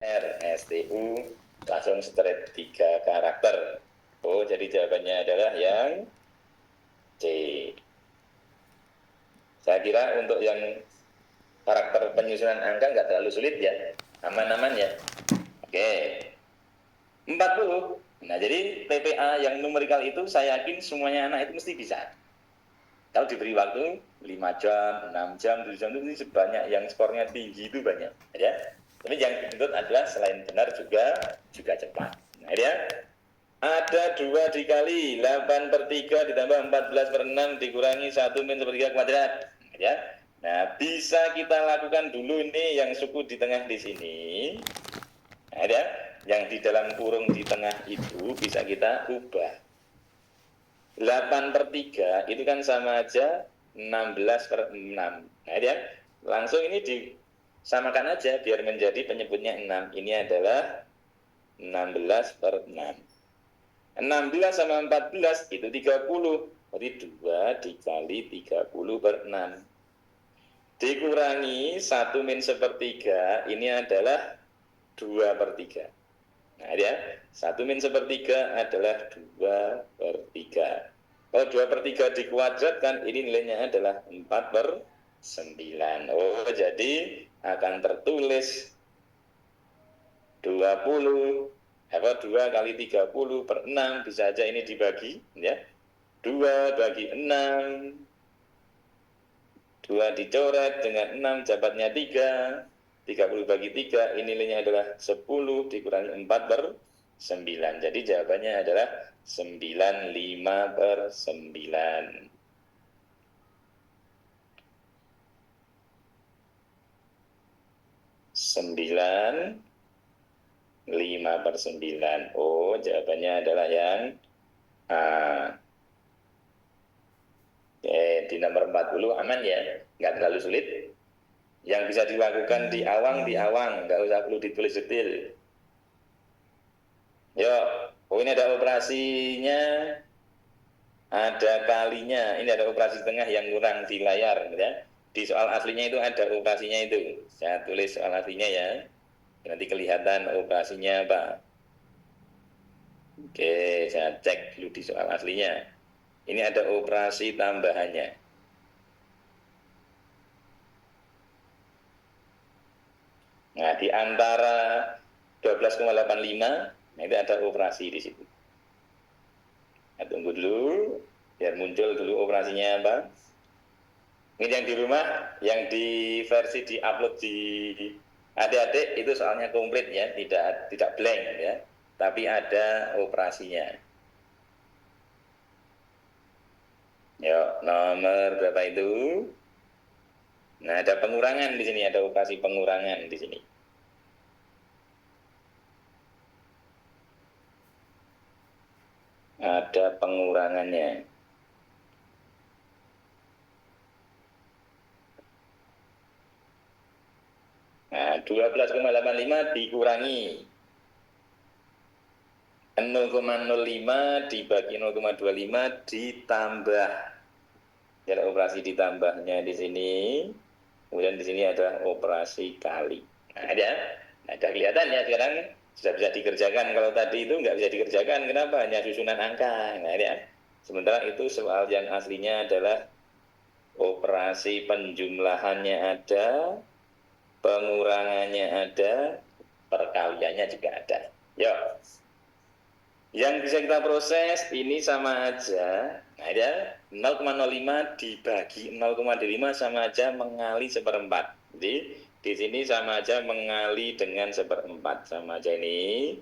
RSTU langsung straight 3 karakter. Oh, jadi jawabannya adalah yang C. Saya kira untuk yang karakter penyusunan angka nggak terlalu sulit ya, aman-aman ya. Oke, 40. Nah, jadi TPA yang numerikal itu saya yakin semuanya anak itu mesti bisa. Kalau diberi waktu 5 jam, 6 jam, 7 jam itu sebanyak yang skornya tinggi itu banyak, ya. Tapi yang dituntut adalah selain benar juga cepat. Nah, ya. Ada 2 dikali 8/3 ditambah 14/6 dikurangi 1 min 1/3 kuadrat. Ya. Nah, bisa kita lakukan dulu ini yang suku di tengah di sini. Nah, ya. Yang di dalam kurung di tengah itu bisa kita ubah. 8/3 itu kan sama aja 16/6. Nah, ya. Langsung ini disamakan aja biar menjadi penyebutnya 6. Ini adalah 16/6. 16 sama 14 itu 30. Berarti 2 dikali 30/6. Dikurangi 1 min 1/3, ini adalah 2/3. Nah, ya, 1 min 1/3 adalah 2/3. Kalau 2/3 dikuadratkan, ini nilainya /9. Oh, jadi akan tertulis 20, 2 kali 30/6, bisa aja ini dibagi, ya. 2 bagi 6, 2 dicoret dengan 6, jabatnya 3, 30 bagi 3, ini nilainya adalah 10 dikurangi 4/9. Jadi jawabannya adalah 95/9. 5/9. Oh, jawabannya adalah yang A. Di nomor 40 aman ya, nggak terlalu sulit. Yang bisa dilakukan di awang, nggak usah perlu ditulis detail. Yuk, oh ini ada operasinya, ada kalinya, ini ada operasi tengah yang kurang di layar, ya. Di soal aslinya itu ada operasinya itu. Saya tulis soal aslinya ya. Nanti kelihatan operasinya apa. Oke, saya cek dulu di soal aslinya. Ini ada operasi tambahannya. Nah, di antara 12,85, nah itu ada operasi di situ. Nah, tunggu dulu, biar muncul dulu operasinya apa. Ini yang di rumah, yang di versi di-upload di adik-adik itu soalnya komplit ya, tidak blank ya, tapi ada operasinya. Yuk, nomor berapa itu? Nah, ada pengurangan di sini, ada operasi pengurangan di sini. Ada pengurangannya. Nah, 12,85 dikurangi 0,05 dibagi 0,25 ditambah. Ada operasi ditambahnya di sini. Kemudian di sini ada operasi kali. Nah, ada kelihatan ya sekarang sudah bisa dikerjakan. Kalau tadi itu nggak bisa dikerjakan, kenapa? Hanya susunan angka. Nah, ya. Sementara itu soal yang aslinya adalah operasi penjumlahannya ada, pengurangannya ada, perkaliannya juga ada. Yuk. Yang bisa kita proses ini sama aja. Nah, ya, 0,05 dibagi 0,5 sama aja mengali 1/4. Jadi di sini sama aja mengali dengan 1/4, sama aja ini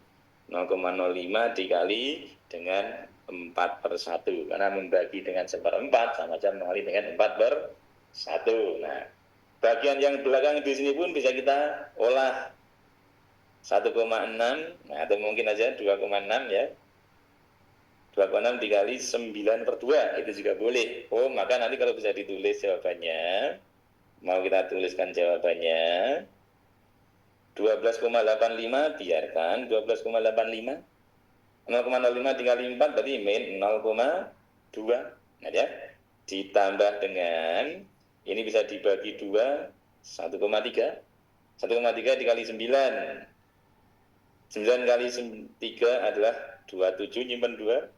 0,05 dikali dengan 4/1, karena membagi dengan 1/4 sama aja mengali dengan 4/1. Nah, bagian yang belakang di sini pun bisa kita olah 1,6, nah, atau mungkin aja 2,6 ya. 2,6 dikali 9/2, itu juga boleh. Oh, maka nanti kalau bisa ditulis jawabannya, mau kita tuliskan jawabannya 12,85, biarkan 12,85. 0,05 dikali 4 berarti min 0,2. Nah, ya. Ditambah dengan ini bisa dibagi 2, 1,3. 1,3 dikali 9. 9 kali 3 adalah 27, nyimpen 2,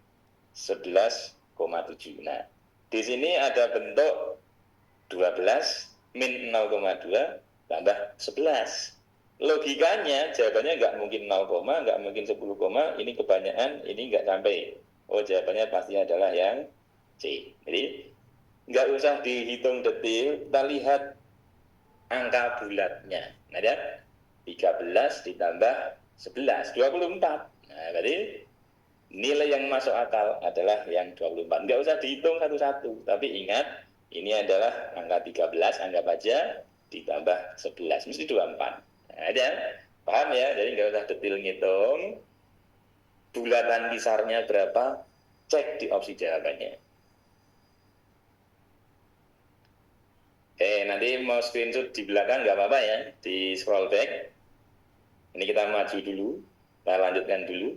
11,7. Nah, di sini ada bentuk 12 min 0,2 tambah 11. Logikanya jawabannya nggak mungkin 0, nggak mungkin 10, ini kebanyakan, ini nggak sampai. Oh, jawabannya pasti adalah yang C. Jadi nggak usah dihitung detil, kita lihat angka bulatnya. Nah, ya, 13 ditambah 11, 24. Nah, berarti nilai yang masuk akal adalah yang 24. Nggak usah dihitung satu-satu, tapi ingat, ini adalah angka 13, anggap aja, ditambah 11, mesti 24. Nah, ya, paham ya? Jadi nggak usah detil ngitung, bulatan kisarnya berapa, cek di opsi jawabannya. Nanti mau screenshot di belakang nggak apa-apa ya, di scroll back. Ini kita maju dulu, kita lanjutkan dulu.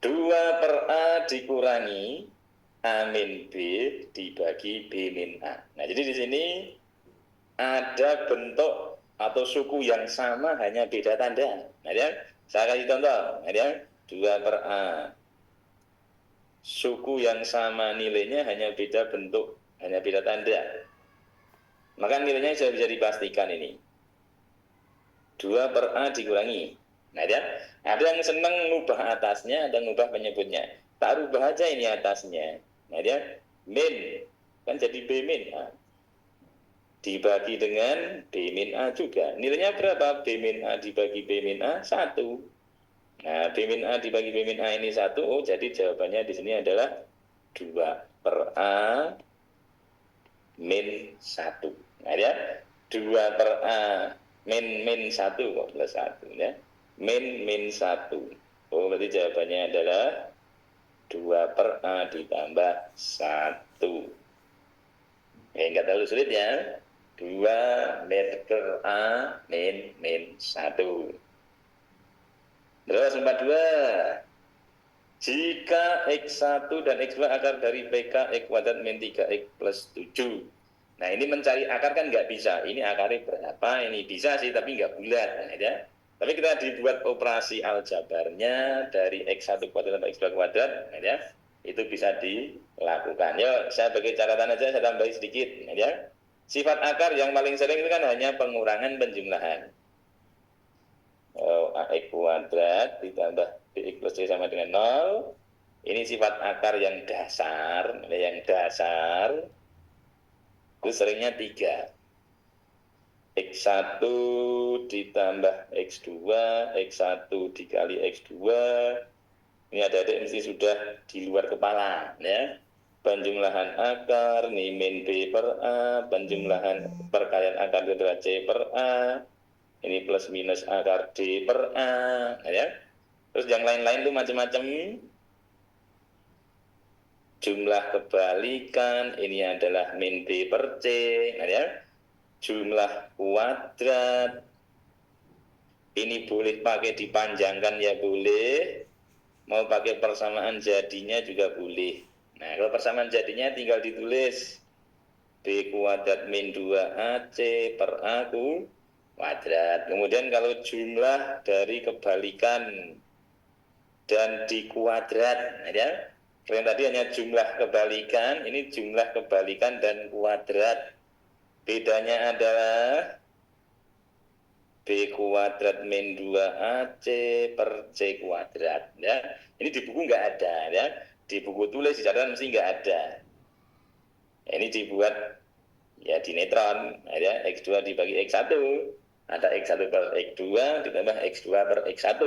2/A dikurangi A min B dibagi B min A. Nah, jadi di sini ada bentuk atau suku yang sama, hanya beda tanda. Nah, ya, saya kasih contoh. Nah, ya, 2/A. Suku yang sama nilainya, hanya beda bentuk, hanya beda tanda. Maka nilainya sudah bisa dipastikan ini. 2/A dikurangi. Nah, ya, ada yang senang ngubah atasnya, ada ngubah penyebutnya. Tak rubah aja ini atasnya. Nah, ya, min kan jadi B min A. Dibagi dengan B min A juga. Nilainya berapa? B min A dibagi B min A 1. Nah, B min A dibagi B min A ini 1. Oh, jadi jawabannya di sini adalah 2/A min 1. Nah, ya, 2/A min 1 kok plus 1 ya. Min 1. Oh, berarti jawabannya adalah 2/A ditambah 1. Enggak terlalu sulit ya. 2 min/A min 1. Terus 42. Jika X1 dan X2 akar dari PK X kuadrat min 3X plus 7. Nah, ini mencari akar kan nggak bisa. Ini akarnya berapa? Ini bisa sih, tapi nggak bulat. Ya. Tapi kita dibuat operasi aljabarnya dari X1 kuadrat sampai X2 kuadrat. Ya. Itu bisa dilakukan. Yuk, saya bagi catatan aja, saya tambahin sedikit. Ya. Sifat akar yang paling sering itu kan hanya pengurangan penjumlahan. AX kuadrat ditambah BX plus C sama dengan 0. Ini sifat akar yang dasar. Yang dasar itu seringnya 3. X1 ditambah X2, X1 dikali X2. Ini adik-adik mesti sudah di luar kepala ya. Penjumlahan akar, ini min B per A, penjumlahan perkalian akar itu adalah C per A. Ini plus minus akar D per A, ya. Terus yang lain-lain itu macam-macam. Jumlah kebalikan, ini adalah min B per C, ya. Jumlah kuadrat, ini boleh pakai dipanjangkan ya boleh. Mau pakai persamaan jadinya juga boleh. Nah, kalau persamaan jadinya tinggal ditulis B kuadrat min 2AC per A kuadrat. Kemudian kalau jumlah dari kebalikan dan dikuadrat, ya. Yang tadi hanya jumlah kebalikan, ini jumlah kebalikan dan kuadrat. Bedanya adalah B kuadrat min 2AC per C kuadrat. Ya. Ini di buku nggak ada, ya. Di buku tulis di catatan mesti nggak ada. Ini dibuat ya di netron, ya. X2 dibagi X1. Ada X1 per X2 ditambah X2 per X1.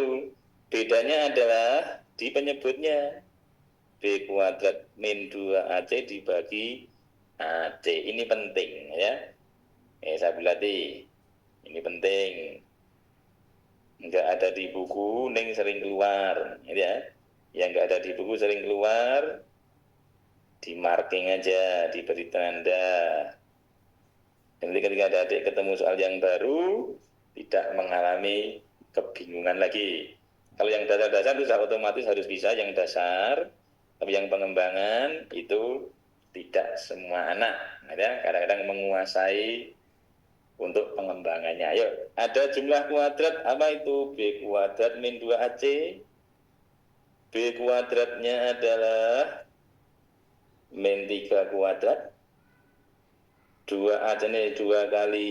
Bedanya adalah di penyebutnya. B kuadrat min 2AC dibagi AC. Ini penting ya. Saya berarti ini penting. Enggak ada di buku, Neng sering keluar ya. Yang enggak ada di buku sering keluar, di marking aja, diberi tanda. Nanti ketika ada adik ketemu soal yang baru, tidak mengalami kebingungan lagi. Kalau yang dasar-dasar itu sudah otomatis harus bisa yang dasar, tapi yang pengembangan itu tidak semua anak. Ya, kadang-kadang menguasai untuk pengembangannya. Ayo, ada jumlah kuadrat, apa itu? B kuadrat min 2AC. B kuadratnya adalah min 3 kuadrat. 2AC ini 2 kali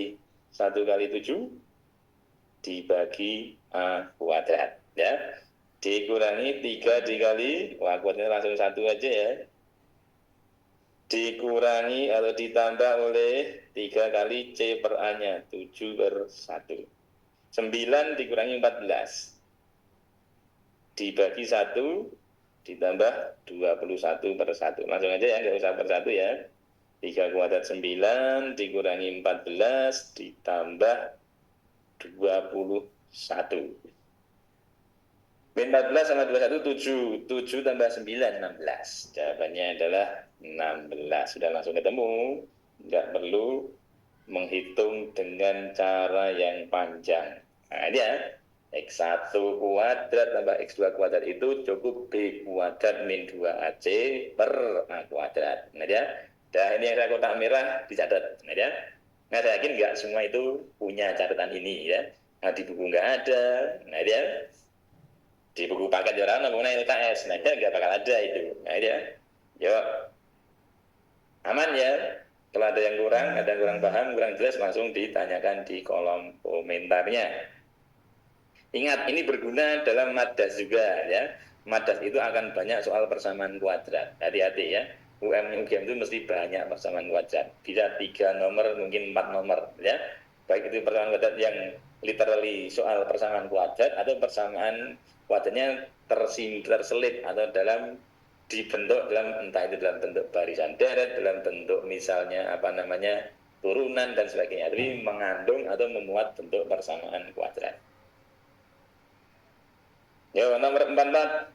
1 kali 7 dibagi A kuadrat. Ya, dikurangi 3 dikali, wah kuadratnya langsung 1 aja ya. Dikurangi atau ditambah oleh 3 kali C per A-nya, 7 per 1. 9 dikurangi 14. Dibagi 1, ditambah 21 per 1. Langsung aja ya, nggak usah per 1 ya. 3 kuadrat 9, dikurangi 14, ditambah 21. Min 14 sama 21, 7. 7 tambah 9, 16. Jawabannya adalah 16. Sudah langsung ketemu. Nggak perlu menghitung dengan cara yang panjang. Nah, ini ya. X1 kuadrat tambah X2 kuadrat itu cukup B kuadrat min 2AC per A kuadrat. Nah, ya. Nah, ini yang saya kotak merah dicatat. Nah, ya. Nah, saya yakin nggak semua itu punya catatan ini ya. Nah, di buku nggak ada. Nah, ya. Di buku paket orang menggunakan LKS, nah dia nggak bakal ada itu. Nah dia, yuk aman ya. Kalau ada yang kurang paham, kurang jelas, langsung ditanyakan di kolom komentarnya. Ingat, ini berguna dalam madas juga ya. Madas itu akan banyak soal persamaan kuadrat. Hati-hati ya. UGM itu mesti banyak persamaan kuadrat. Bisa 3 nomor, mungkin 4 nomor ya. Baik itu persamaan kuadrat yang literally soal persamaan kuadrat atau persamaan kuadratnya terselip atau dibentuk dalam, entah itu dalam bentuk barisan deret, dalam bentuk misalnya turunan dan sebagainya. Tapi mengandung atau memuat bentuk persamaan kuadrat. Ya, nomor 44.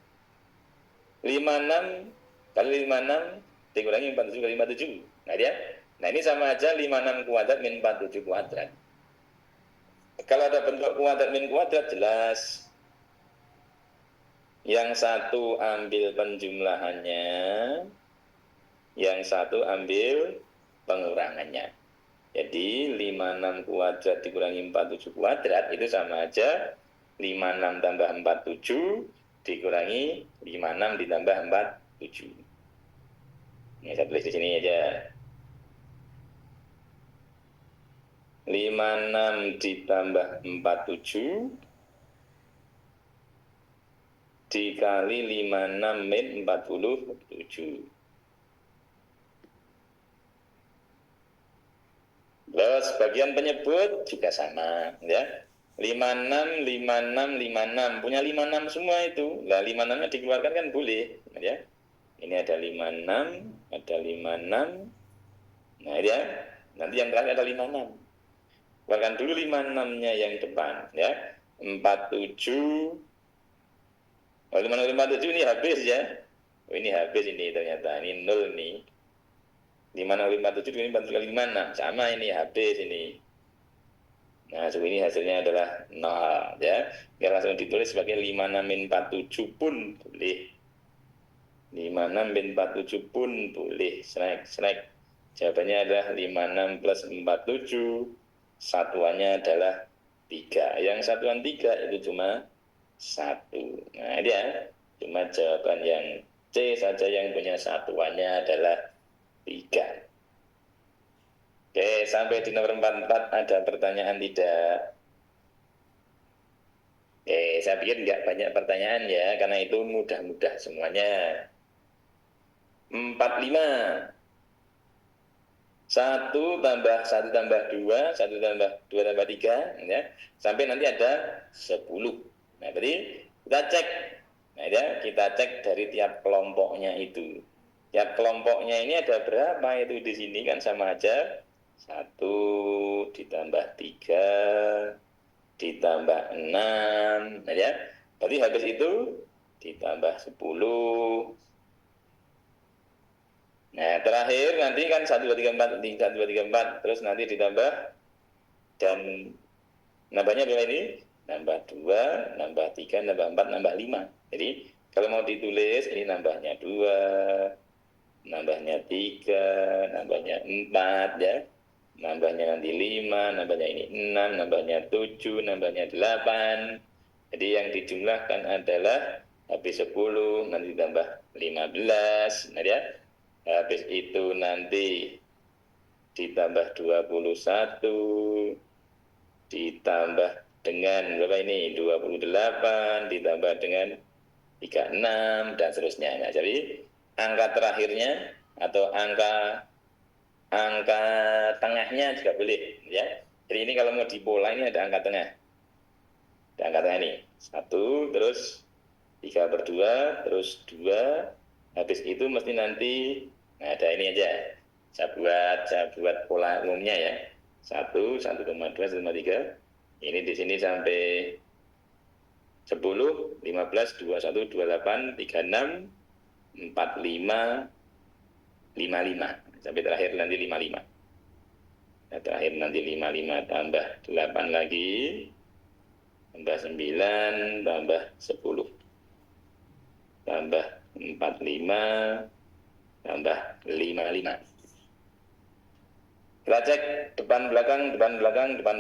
56 kali 56 dikurangi 47 kali 57. Nah dia. Nah ini sama aja 56 kuadrat min 47 kuadrat. Kalau ada bentuk kuadrat min kuadrat jelas. Yang satu ambil penjumlahannya, yang satu ambil pengurangannya. Jadi 56 kuadrat dikurangi 47 kuadrat itu sama aja 56 tambah 47 dikurangi 56 ditambah 47. Ini saya tulis di sini aja. 56 ditambah 47 dikali 56 min 47. Terus bagian penyebut juga sama ya. 56, 56, 56. Punya 56 semua itu. Lah 56-nya dikeluarkan kan boleh ya. Ini ada 56, ada 56. Nah ya, nanti yang terakhir ada 56. Keluarkan dulu 56-nya yang depan ya. 47. Oh, 57 ini habis ya. Oh, ini habis ini ternyata. Ini 0 nih. 57 ini 47 kali 56. Sama ini habis ini. Nah, ini hasilnya adalah 0 ya. Biar langsung ditulis sebagai 56 min 47 pun boleh. 56 min 47 pun boleh. Snack. Jawabannya adalah 56 plus 47. Satuannya adalah 3. Yang satuan 3 itu cuma 1. Nah, dia cuma jawaban yang C saja yang punya satuannya adalah 3. Oke, sampai di nomor 44 ada pertanyaan tidak? Oke, saya pikir nggak banyak pertanyaan ya, karena itu mudah-mudah semuanya. 45. 1 tambah 1 tambah 2, 1 tambah 2 tambah 3, ya, sampai nanti ada 10. Nah, berarti kita cek. Nah, ya, kita cek dari tiap kelompoknya itu. Tiap kelompoknya ini ada berapa itu di sini kan sama aja. 1 ditambah 3 ditambah 6. Nah, ya. Berarti habis itu ditambah 10. Nah, terakhir nanti kan 1, 2, 3, 4, 1, 2, 3, 4, terus nanti ditambah dan nambahnya berapa ini? Nambah 2, nambah 3, nambah 4, nambah 5. Jadi kalau mau ditulis ini nambahnya 2, nambahnya 3, nambahnya 4 ya. nambahnya nanti 5, nambahnya ini 6, nambahnya 7, nambahnya 8. Jadi yang dijumlahkan adalah habis 10, nanti tambah 15. Nah ya, habis itu nanti ditambah 21, ditambah dengan berapa ini? 28, ditambah dengan 36, dan seterusnya. Nah, jadi angka terakhirnya atau angka tengahnya juga boleh, ya. Jadi ini kalau mau dipola ini ada angka tengah. Ada angka tengah ini. 1, terus 3/2, terus 2. Habis itu mesti nanti, nah ada ini aja. Saya buat pola umumnya ya. 1, 1,2, 1,3. Ini di sini sampai 10, 15, 21, 28, 36, 45, 55. Sampai terakhir nanti 55. Nah, terakhir nanti 55 tambah 8 lagi, tambah 9, tambah 10, tambah 45, tambah 55. Kita cek depan belakang, depan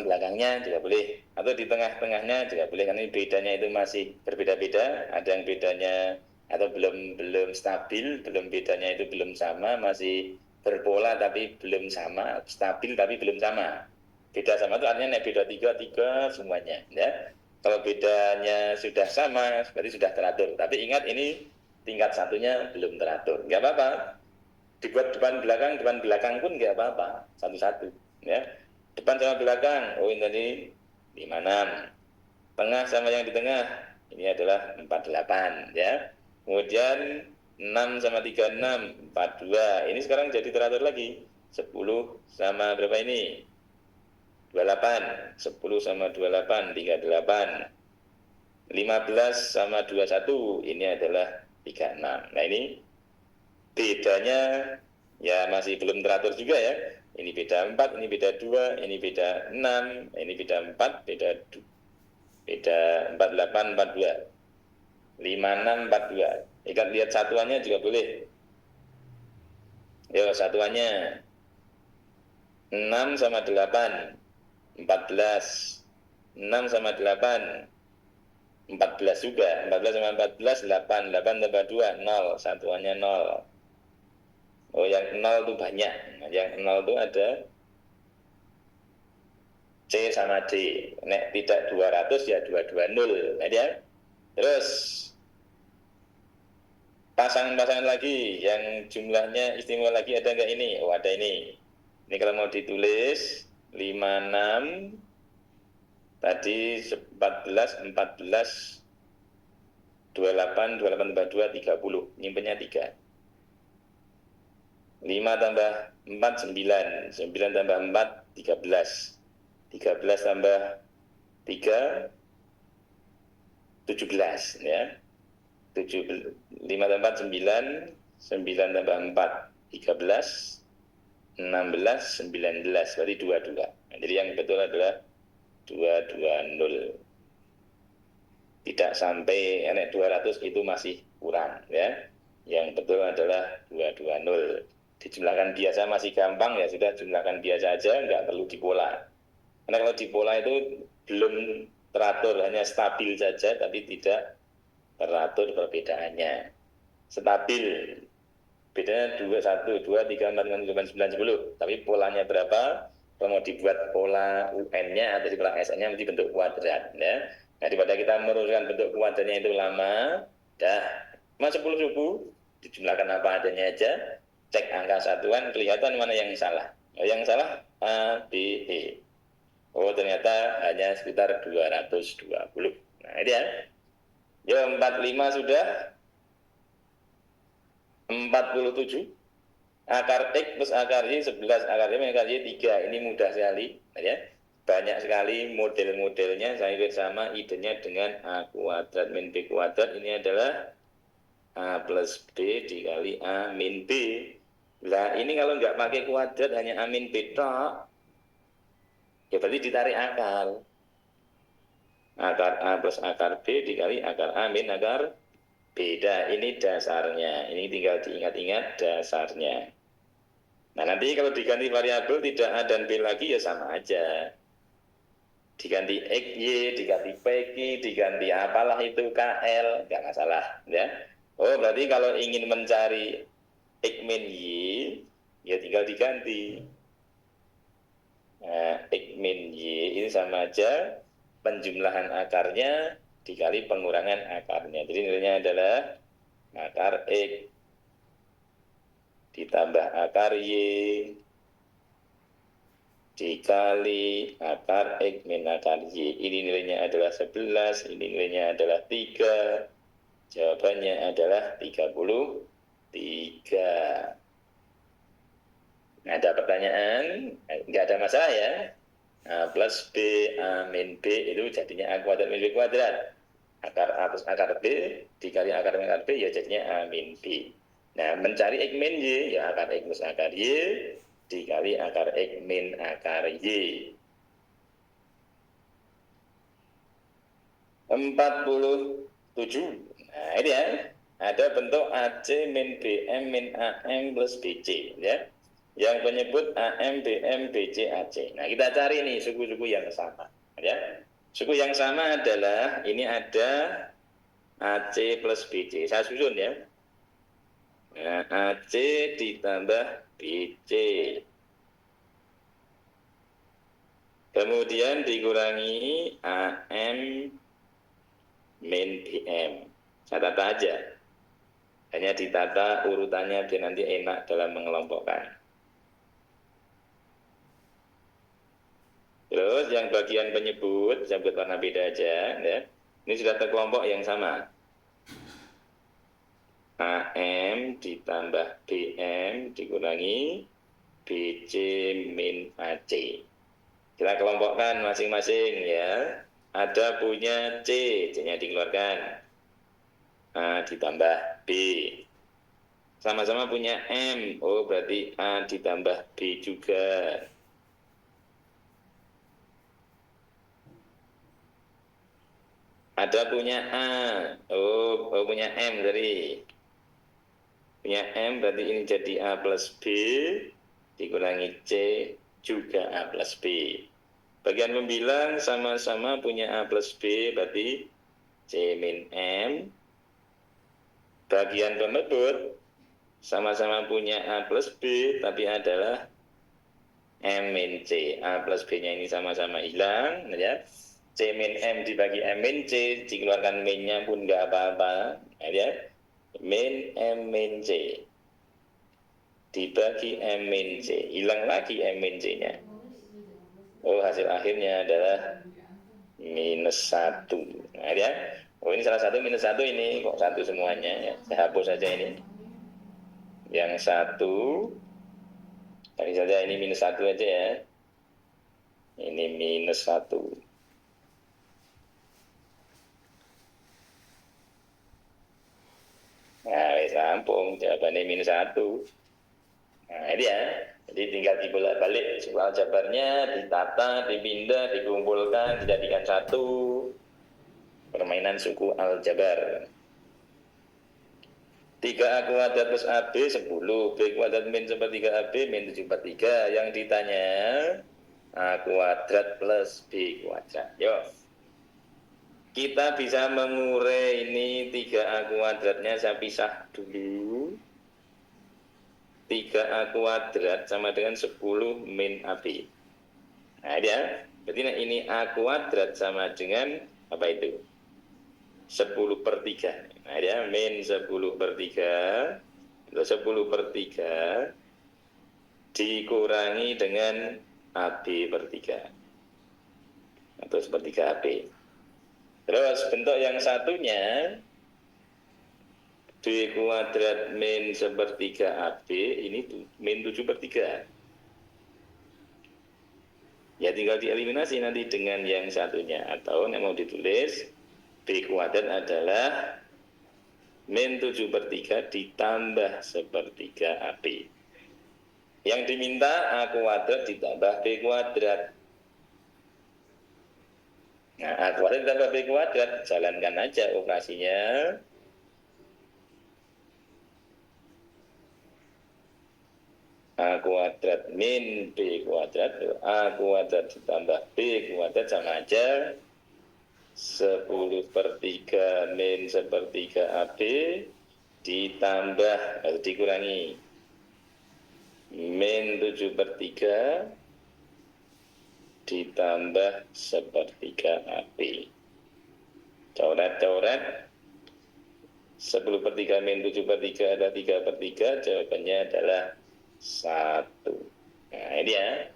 belakangnya juga boleh, atau di tengah-tengahnya juga boleh, karena bedanya itu masih berbeda-beda. Ada yang bedanya atau belum stabil, bedanya itu belum sama, masih berpola tapi belum sama, stabil tapi belum sama. Beda sama itu artinya beda 3 semuanya, ya. Kalau bedanya sudah sama berarti sudah teratur, tapi ingat ini tingkat satunya belum teratur, nggak apa-apa. Dibuat depan belakang pun nggak apa-apa, satu-satu, ya. Depan sama belakang, oh ini tadi 56, tengah sama yang di tengah ini adalah 48, ya. Kemudian 6 sama 36, 42. Ini sekarang jadi teratur lagi. 10 sama berapa ini? 28. 10 sama 28, 38. 15 sama 21, ini adalah 36. Nah ini bedanya ya masih belum teratur juga ya. Ini beda 4, ini beda 2, ini beda 6, ini beda 4, beda 48, 42. 56, 42. Ikat lihat satuannya juga boleh. Yo, satuannya 6 sama 8, 14. 6 sama 8, 14 juga. 14 sama 14, 8. 8 tambah 2, 0. Satuannya 0. Oh, yang 0 itu banyak. Yang 0 itu ada C sama D. Nek tidak 200 ya 220. Nah, ya. Terus pasangan-pasangan lagi yang jumlahnya istimewa lagi ada nggak ini? Oh, ada ini. Ini kalau mau ditulis 56, tadi 14, 28 tambah 2, 30. Nyimpennya 3. 5 tambah 4, 9. 9 tambah 4, 13. 13 tambah 3, 17, ya. 5 tambah 4, 9. 9 tambah 4, 13. 16, 19. Berarti 22. Nah, jadi yang betul adalah 220. Tidak sampai 200 itu masih kurang, ya. Yang betul adalah 220. Dijumlahkan biasa masih gampang, ya sudah jumlahkan biasa aja, nggak perlu dipola. Karena kalau dipola itu belum teratur, hanya stabil saja tapi tidak teratur perbedaannya. Stabil bedanya 2, 1, 2, 3, 4, 5, 6, 7, 8, 9, 10. Tapi polanya berapa? Kalau mau dibuat pola UN-nya atau pola SN-nya mesti bentuk kuadrat, ya. Nah, daripada kita merumuskan bentuk kuadratnya itu lama, dah, cuma 10.000, dijumlahkan apa adanya aja, cek angka satuan, kelihatan mana yang salah. Yang salah A, B, E. Oh, ternyata hanya sekitar 220. Nah, ini ya. Ya, 45 sudah. 47. Akar X plus akar Y 11, akar Y akar Y 3. Ini mudah sekali, ya. Banyak sekali model-modelnya, hampir sama idenya dengan A kuadrat min B kuadrat. Ini adalah A plus B dikali A min B. Nah, ini kalau nggak pakai kuadrat, hanya A min B tok, ya berarti ditarik akar. Akar A plus akar B dikali akar A min akar beda. Ini dasarnya. Ini tinggal diingat-ingat dasarnya. Nah, nanti kalau diganti variabel tidak A dan B lagi ya sama aja. Diganti XY, diganti PQ, diganti apalah itu KL, nggak masalah. Ya. Oh, berarti kalau ingin mencari X min Y, ya tinggal diganti. Nah, X min Y ini sama aja penjumlahan akarnya dikali pengurangan akarnya. Jadi nilainya adalah akar X ditambah akar Y dikali akar X min akar Y. Ini nilainya adalah 11, ini nilainya adalah 3. Jawabannya adalah 33. Ada pertanyaan? Nggak ada masalah ya. A plus B, A min B itu jadinya A kuadrat min B kuadrat. Akar A plus akar B dikali akar min akar B ya jadinya A min B. Nah, mencari X min Y ya akar X plus akar Y dikali akar X min akar Y. 47. Nah, ini ya. Ada bentuk AC min BM min AM plus BC ya. Yang penyebut AM, BM, BC, AC. Nah, kita cari nih suku-suku yang sama ya. Suku yang sama adalah ini ada AC plus BC. Saya susun ya. Nah, AC ditambah BC. Kemudian dikurangi AM min BM. Saya tata aja. Hanya ditata urutannya biar nanti enak dalam mengelompokkan. Terus yang bagian penyebut, saya buat warna beda aja ya. Ini sudah terkelompok yang sama. AM ditambah BM dikurangi BC min AC. Kita kelompokkan masing-masing ya. Ada punya C, C-nya dikeluarkan. A ditambah B. Sama-sama punya M, oh berarti A ditambah B juga. Ada punya A, oh punya M tadi. Punya M berarti ini jadi A plus B dikurangi C juga A plus B. Bagian pembilang sama-sama punya A plus B berarti C min M. Bagian pemebut sama-sama punya A plus B tapi adalah M min C. A plus B-nya ini sama-sama hilang ya. C min M dibagi M min C, dikeluarkan min-nya pun nggak apa-apa ya. Min M min C dibagi M min C, hilang lagi M min C-nya. Oh, hasil akhirnya adalah minus 1. Nah, ya. Oh, ini salah satu minus 1 ini, kok 1 semuanya ya. Saya hapus saja ini. Yang 1 tadi saja ini minus 1 aja ya. Ini minus 1. Nah, rampung, jawabannya minus 1. Nah, ini ya. Jadi tinggal dibolak-balik suku aljabarnya, ditata, dipindah, dikumpulkan, dijadikan satu. Permainan suku aljabar. 3A kuadrat plus AB 10, B kuadrat min sepertiga AB min 7/3. Yang ditanya A kuadrat plus B kuadrat. Yuk. Kita bisa mengurai ini 3A kuadratnya, saya pisah dulu. 3A kuadrat sama dengan 10 min AB. Nah, ya. Berarti ini A kuadrat sama dengan apa itu? 10/3. Nah, ya, min 10/3. 10/3 dikurangi dengan AB/3. Atau 1/3 AB. Terus bentuk yang satunya B kuadrat min 1/3 AB ini min 7/3. Ya tinggal dieliminasi nanti dengan yang satunya. Atau yang mau ditulis B kuadrat adalah min 7/3 ditambah 1/3 AB. Yang diminta A kuadrat ditambah B kuadrat. Nah, A kuadrat ditambah B kuadrat, jalankan aja operasinya. A kuadrat min B kuadrat, A kuadrat ditambah B kuadrat sama aja 10/3 min 1/3 AB ditambah atau dikurangi min 7/3 ditambah 1/3 AB. Coret-coret 10/3 min 7/3 ada 3/3, jawabannya adalah 1. Nah ini ya,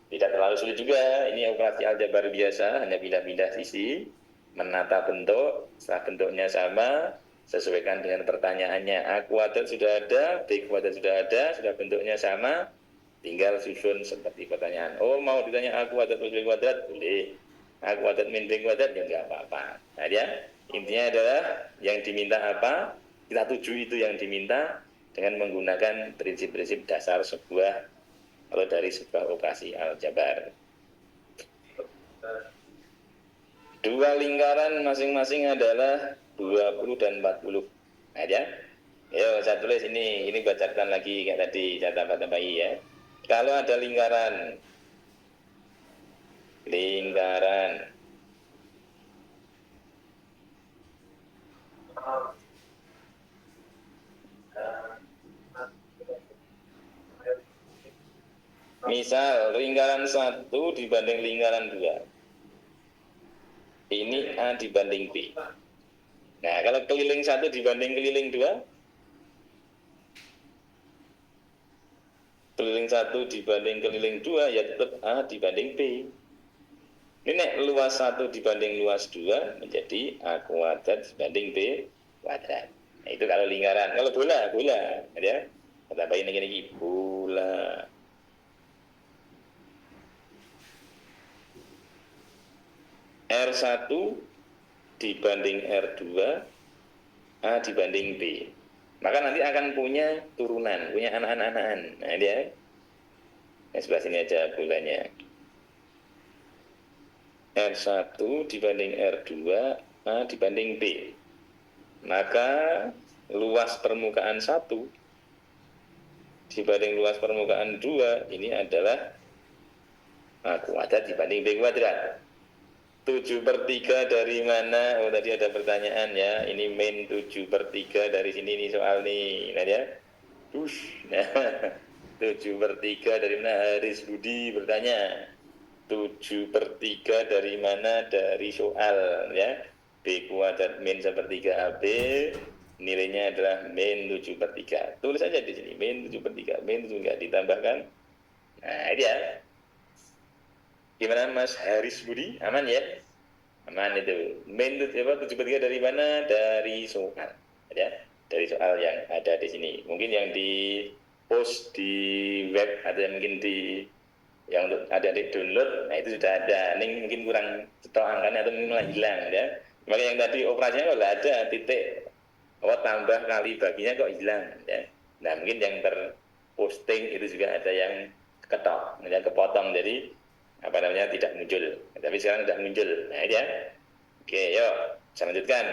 tidak terlalu sulit juga. Ini operasi aljabar biasa, hanya pindah-pindah sisi, menata bentuk. Setelah bentuknya sama, sesuaikan dengan pertanyaannya. A kuadrat sudah ada, B kuadrat sudah ada, sudah bentuknya sama, tinggal susun seperti pertanyaan. Oh, mau ditanya A kuadrat plus B kuadrat? Boleh. A kuadrat min B kuadrat? Ya nggak apa-apa. Nah ya, intinya adalah yang diminta apa, kita tuju itu yang diminta dengan menggunakan prinsip-prinsip dasar sebuah, kalau dari sebuah operasi aljabar. Dua lingkaran masing-masing adalah 20 dan 40. Nah ya, yuk saya tulis ini bacakan lagi kayak tadi, saya tambah-tambahi ya. Kalau ada lingkaran misal lingkaran 1 dibanding lingkaran 2, ini A dibanding B. Nah kalau keliling 1 dibanding keliling 2, keliling 1 dibanding keliling 2 ya tetap A dibanding B. Ini luas 1 dibanding luas 2 menjadi A kuadrat dibanding B kuadrat. Nah, itu kalau lingkaran. Kalau bola ya. Kita tambahin lagi bola. R1 dibanding R2, A dibanding B. Maka nanti akan punya turunan, punya anak-anakan. Nah dia, yang sebelah sini aja bolanya. R1 dibanding R2, A dibanding B. Maka luas permukaan 1 dibanding luas permukaan 2, ini adalah A kuadrat dibanding B kuadrat. 7/3 dari mana? Oh tadi ada pertanyaan ya. Ini min 7/3 dari sini nih soal nih. Nah ya. Nah, 7/3 dari mana? Haris Budi bertanya. 7/3 dari mana? Dari soal ya. B kuadrat min 1/3 AB, nilainya adalah min 7/3. Tulis aja di sini min 7/3, min 7/3 ditambahkan. Nah, ini ya. Gimana Mas Haris Budi? Aman ya? Aman itu. Min 7/3 dari mana? Dari soal. Ya, dari soal yang ada di sini. Mungkin yang di post di web atau yang mungkin di yang ada di download, nah itu sudah ada. Ini mungkin kurang cetok angkanya atau mungkin hilang ya. Maka yang tadi operasinya kalau ada titik tambah kali baginya kok hilang ya. Nah mungkin yang terposting itu juga ada yang ketok, yang kepotong, jadi apa namanya tidak muncul. Tapi sekarang sudah muncul. Nah ini ya. Oke, yuk saya lanjutkan.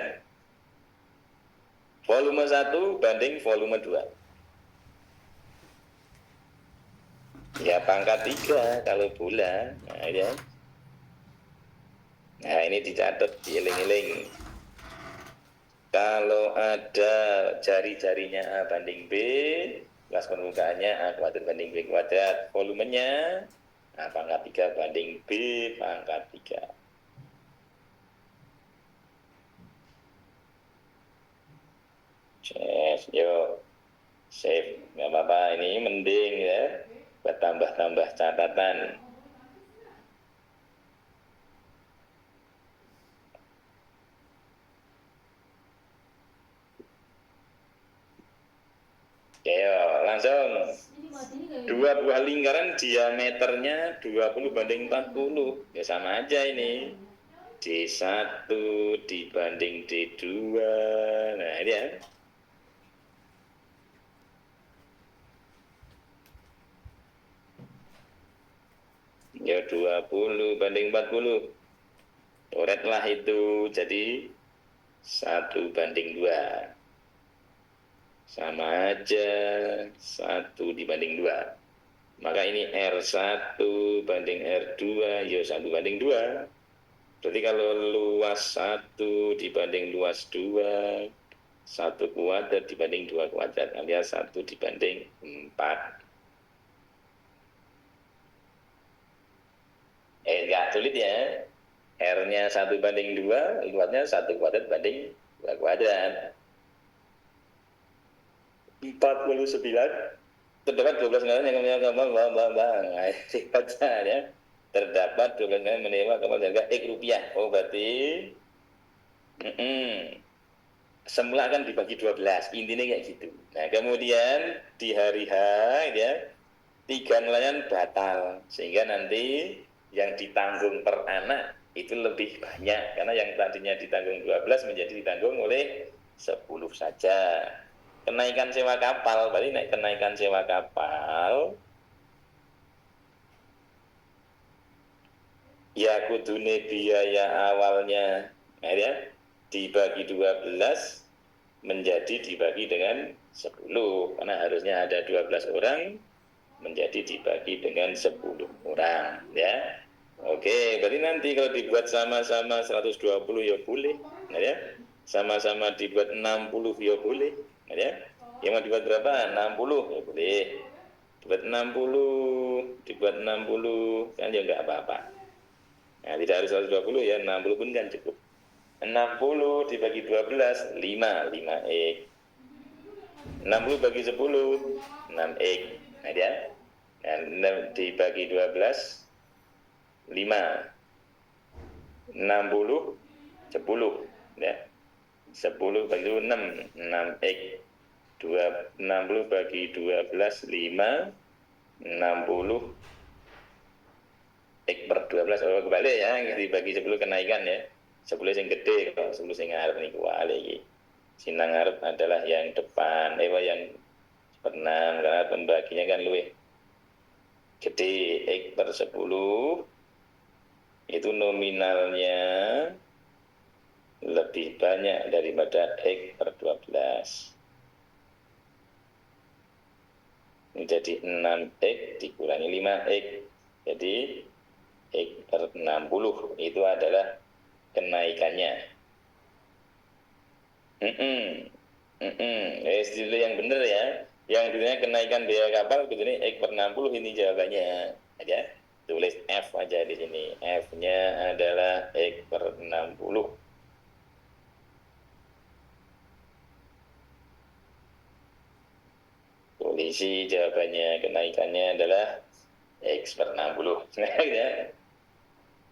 Volume 1 banding volume 2. Ya pangkat 3 kalau bola. Nah ini ya. Nah ini dicatat, dieling-eling. Kalau ada jari-jarinya A banding B, luas permukaannya A kuadrat banding B kuadrat, volumenya A pangkat 3 banding B pangkat 3. Yes, yuk save, nggak apa-apa, ini mending ya, buat tambah-tambah catatan. Oke, langsung. Dua buah lingkaran diameternya 20 banding 40. Ya sama aja ini. D1 dibanding D2. Nah, ini ya. Ya 20 banding 40. Coretlah itu jadi 1 banding 2. sama aja 1/2. Maka ini R1 banding R2, ya 1/2. Berarti kalau luas 1 dibanding luas 2, 1 kuadrat dibanding 2 kuadrat, alias 1/4. Enggak sulit ya. R-nya 1/2, luasnya 1 kuadrat banding 2 kuadrat. 49. Terdapat 12 negara yang memiliki kapal baca ya. Terdapat 12 negara yang menyewa kapal harga X rupiah. Oh berarti semula akan dibagi 12. Intinya kayak gitu. Nah kemudian di hari H ya, 3 nelayan batal. Sehingga nanti yang ditanggung per anak itu lebih banyak. Karena yang tadinya ditanggung 12 menjadi ditanggung oleh 10 saja. Kenaikan sewa kapal, berarti kenaikan sewa kapal ya kudune biaya awalnya ya dibagi 12 menjadi dibagi dengan 10, karena harusnya ada 12 orang menjadi dibagi dengan 10 orang ya. Oke, berarti nanti kalau dibuat sama-sama 120 ya boleh ya. Sama-sama dibuat 60 ya boleh ya. Yang mau dibuat berapa? 60 ya boleh. Dibuat 60 kan ya enggak apa-apa. Nah, tidak harus 120 ya, 60 pun kan cukup. 60 dibagi 12 5X. 60 bagi 10 6X. Nah, ya. Nah, dibagi 12 5. 60 10 ya. 10 bagi 6 6X. 60 bagi 12 5 60 X per 12. Oh kebalik ya, dibagi 10 kenaikan ya. 10 yang gede, kalau 10 yang ngarep nih kuali iki. Sinang ngarep adalah yang depan, yang pernah karena pembaginya kan luwih gede. X per 10 itu nominalnya lebih banyak daripada X per 12. Ini jadi 6X dikurangi 5X. Jadi X per 60 itu adalah kenaikannya. Dulu yang benar ya. Yang dulunya kenaikan biaya kapal, begini X per 60 ini jawabannya. Ya. Tulis F aja di sini. F-nya adalah X per 60. Polisi jawabannya kenaikannya adalah X per 60. Ya.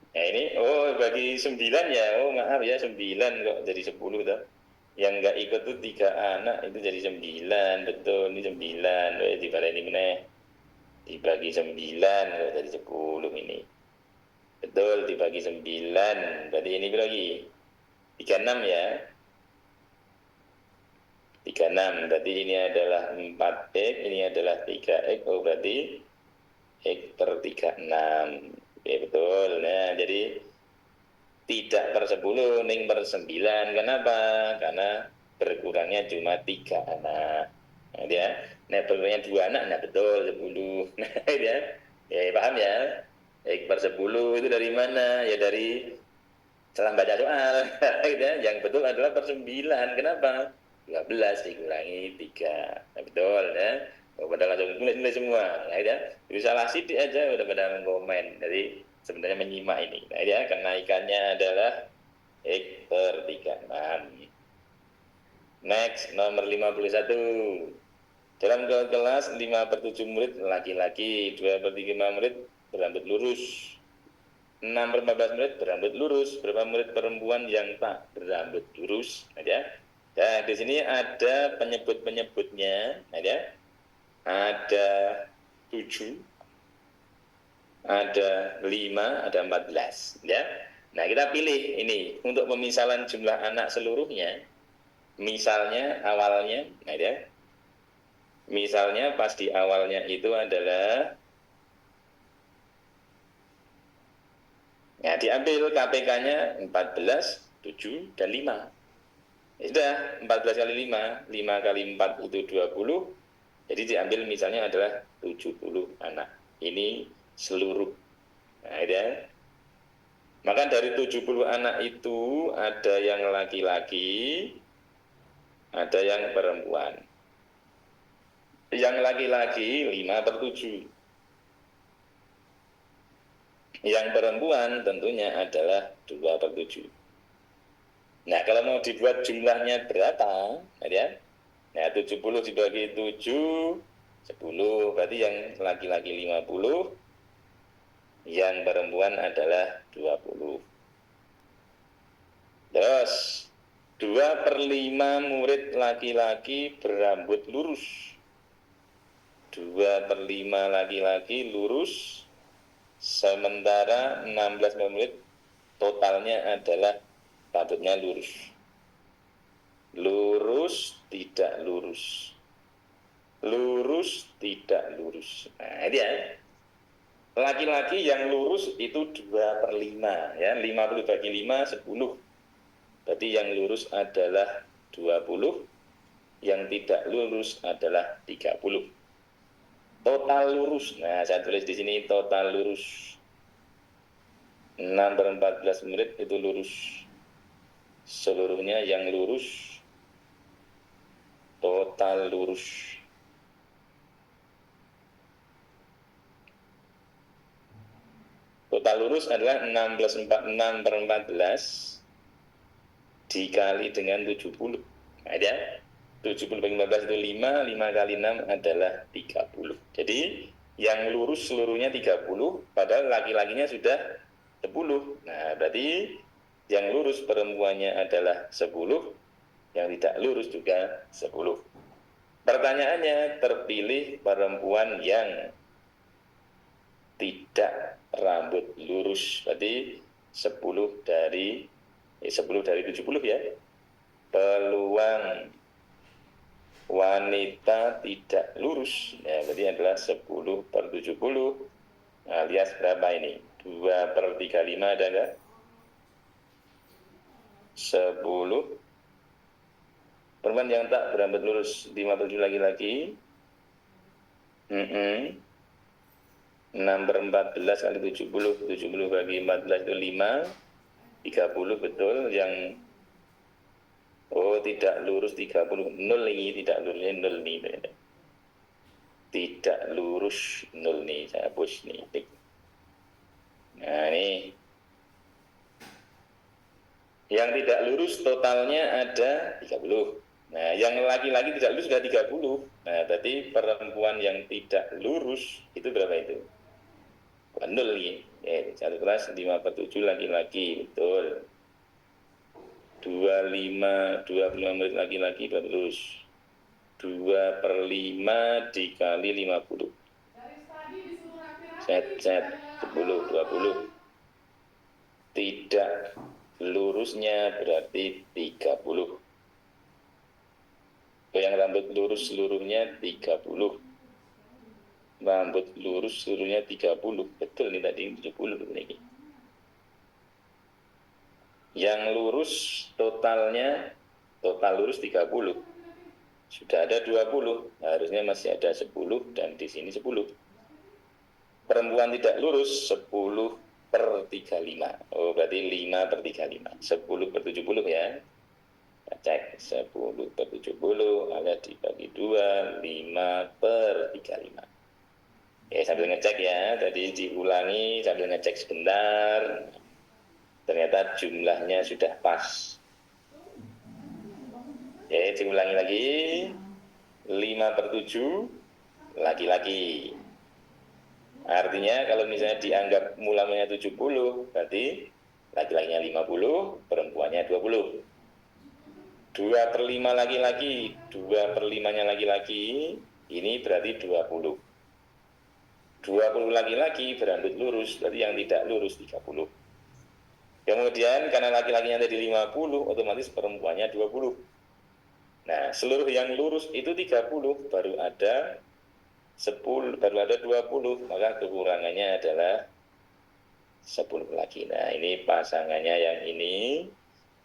Nah ini, bagi 9 ya, maaf ya 9 kok jadi 10 tuh. Yang nggak ikut tuh 3 anak itu jadi 9, betul, ini 9, dibaleni meneh. Dibagi 9 kok jadi 10 ini. Betul, dibagi 9, berarti ini lagi 36 ya. 36, berarti ini adalah 4X, ini adalah 3X, berarti X per 36. Oke, betul. Nah, jadi tidak per 10, ning per 9. Kenapa? Karena berkurangnya cuma 3 anak. Nah, dia, berkurangnya 2 anak, nah betul 10. Nah, ya paham ya? X per 10 itu dari mana? Ya dari setelah baca soal. Yang betul adalah per 9. Kenapa? 12 dikurangi 3. Nah, betul ya. Pada langsung tulis semua. Nah, ya. Jadi salah sidik aja udah pada komen. Jadi sebenarnya menyimak ini. Nah, ya kenaikannya adalah X per 36. Next, nomor 51. Dalam kelas 5/7 murid laki-laki, 2/3 murid berambut lurus, 6/14 murid berambut lurus. Berapa murid perempuan yang tak berambut lurus? Ya. Nah, di sini ada penyebut-penyebutnya, ya. Ada 7, ada 5, ada 14, ya. Nah, kita pilih ini untuk pemisalan jumlah anak seluruhnya. Misalnya awalnya, ya. Misalnya pas di awalnya itu adalah diambil KPK-nya 14, 7, dan 5. Sudah 14 kali 5, 5 kali 4 itu 20. Jadi diambil misalnya adalah 70 anak. Ini seluruh. Nah, ya. Maka dari 70 anak itu ada yang laki-laki, ada yang perempuan. Yang laki-laki 5/7. Yang perempuan tentunya adalah 2/7. Nah, kalau mau dibuat jumlahnya berapa? Ya? Nah, 70 dibagi 7, 10. Berarti yang laki-laki 50, yang perempuan adalah 20. Terus 2/5 murid laki-laki berambut lurus. 2/5 laki-laki lurus, sementara 16 murid totalnya adalah rambutnya lurus. Lurus, tidak lurus. Lurus, tidak lurus. Nah, ini ya. Laki-laki yang lurus itu 2/5, ya. 50 bagi 5, 10. Berarti yang lurus adalah 20, yang tidak lurus adalah 30. Total lurus. Nah, saya tulis di sini total lurus. 6/14 murid itu lurus. Seluruhnya yang lurus, total lurus. Total lurus adalah 6/14 dikali dengan 70. Nah, ya. 70 bagi 15 itu 5, 5 kali 6 adalah 30. Jadi yang lurus seluruhnya 30, padahal laki-lakinya sudah 10. Nah, berarti yang lurus perempuannya adalah 10, yang tidak lurus juga 10. Pertanyaannya, terpilih perempuan yang tidak rambut lurus. Berarti 10 dari 70 ya. Peluang wanita tidak lurus, ya, berarti adalah 10/70, alias berapa ini? 2/35 ada enggak? 10. Perempuan yang tak berambut lurus 57 laki-laki. 6/14 kali 70, 70 bagi 14 itu 5, 30 betul. Yang tidak lurus 30, 0 ini, tidak lurusnya 0 nih. Tidak lurus 0 nih, saya hapus nih. Nah, ini yang tidak lurus totalnya ada 30. Nah, yang laki-laki tidak lurus sudah 30. Nah, berarti perempuan yang tidak lurus itu berapa itu? 0 nih. Satu kelas 5/7 laki-laki, betul. 25 murid laki-laki berapa lurus? 2/5 dikali 50. Set 10, 20. Tidak lurusnya berarti 30. Yang rambut lurus seluruhnya 30. Rambut lurus seluruhnya 30. Betul nih tadi 70 ini. Yang lurus total lurus 30. Sudah ada 20, harusnya masih ada 10 dan di sini 10. Perempuan tidak lurus 10/35. Berarti 5/35. 10/70 ya. Kita cek 10/70 alias dibagi 2, 5/35. Sambil ngecek ya, tadi diulangi sambil ngecek sebentar. Ternyata jumlahnya sudah pas. Diulangi lagi. 5/7 laki-laki. Artinya kalau misalnya dianggap mulanya 70, berarti laki-lakinya 50, perempuannya 20. 2/5 laki-laki, 2/5-nya laki-laki, ini berarti 20. 20 laki-laki berambut lurus, berarti yang tidak lurus 30. Kemudian karena laki-lakinya tadi 50, otomatis perempuannya 20. Nah, seluruh yang lurus itu 30, baru ada 10, baru ada 20, maka kekurangannya adalah 10 lagi. Nah, ini pasangannya yang ini,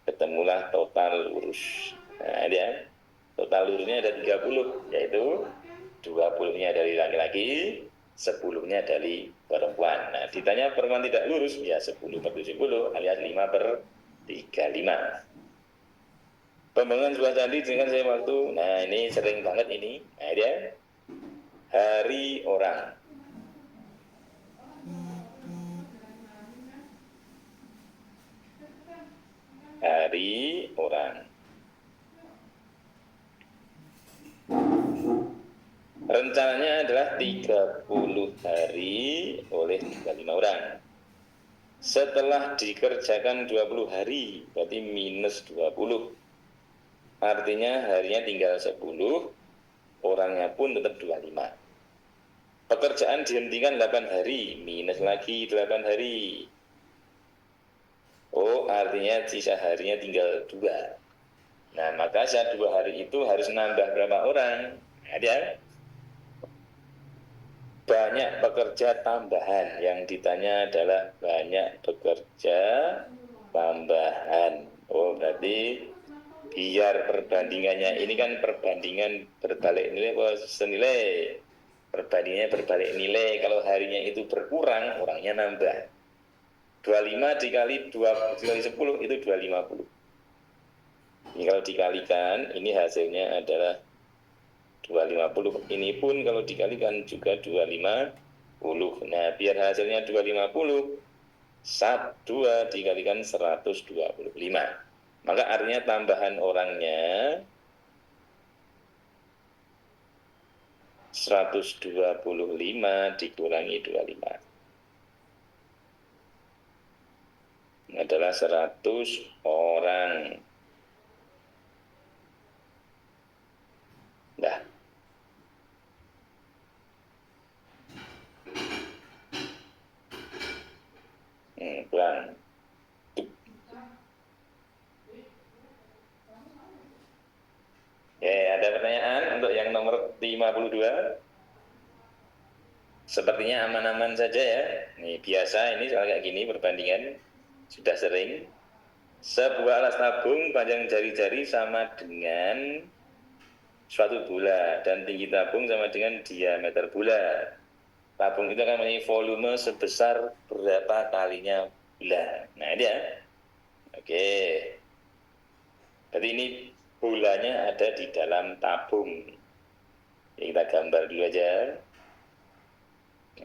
ketemulah total lurus. Nah, dia total luruhnya ada 30, yaitu 20-nya dari laki-laki, 10-nya dari perempuan. Nah, ditanya perempuan tidak lurus, ya 10/70 alias 5/35. Pembangunan sebuah candi dengan saya waktu, nah ini sering banget ini. Nah, dia hari orang. Hari orang. Rencananya adalah 30 hari oleh 35 orang. Setelah dikerjakan 20 hari, berarti minus 20. Artinya harinya tinggal 10, orangnya pun tetap 25. Pekerjaan dihentikan 8 hari, minus lagi 8 hari. Oh, artinya sisa harinya tinggal 2. Nah, maka saat 2 hari itu harus nambah berapa orang? Ada banyak pekerja tambahan. Yang ditanya adalah banyak pekerja tambahan. Oh, berarti biar perbandingannya ini kan perbandingan berbalik nilai senilai. Perbandingannya berbalik nilai. Kalau harinya itu berkurang, orangnya nambah. 25 dikali 2 dikali 10 itu 250. Ini kalau dikalikan, ini hasilnya adalah 250. Ini pun kalau dikalikan juga 250. Nah, biar hasilnya 250, 2 dikalikan 125. Maka artinya tambahan orangnya 125 dikurangi 25 adalah 100 orang. Nah, pulang. Ada pertanyaan untuk yang nomor 52? Sepertinya aman-aman saja ya. Ini biasa, ini soal kayak gini perbandingan sudah sering. Sebuah alas tabung panjang jari-jari sama dengan suatu bola dan tinggi tabung sama dengan diameter bola. Tabung itu akan mempunyai volume sebesar berapa kalinya bola. Nah, ini ya. Oke. Jadi ini bolanya ada di dalam tabung. Jadi kita gambar dulu aja.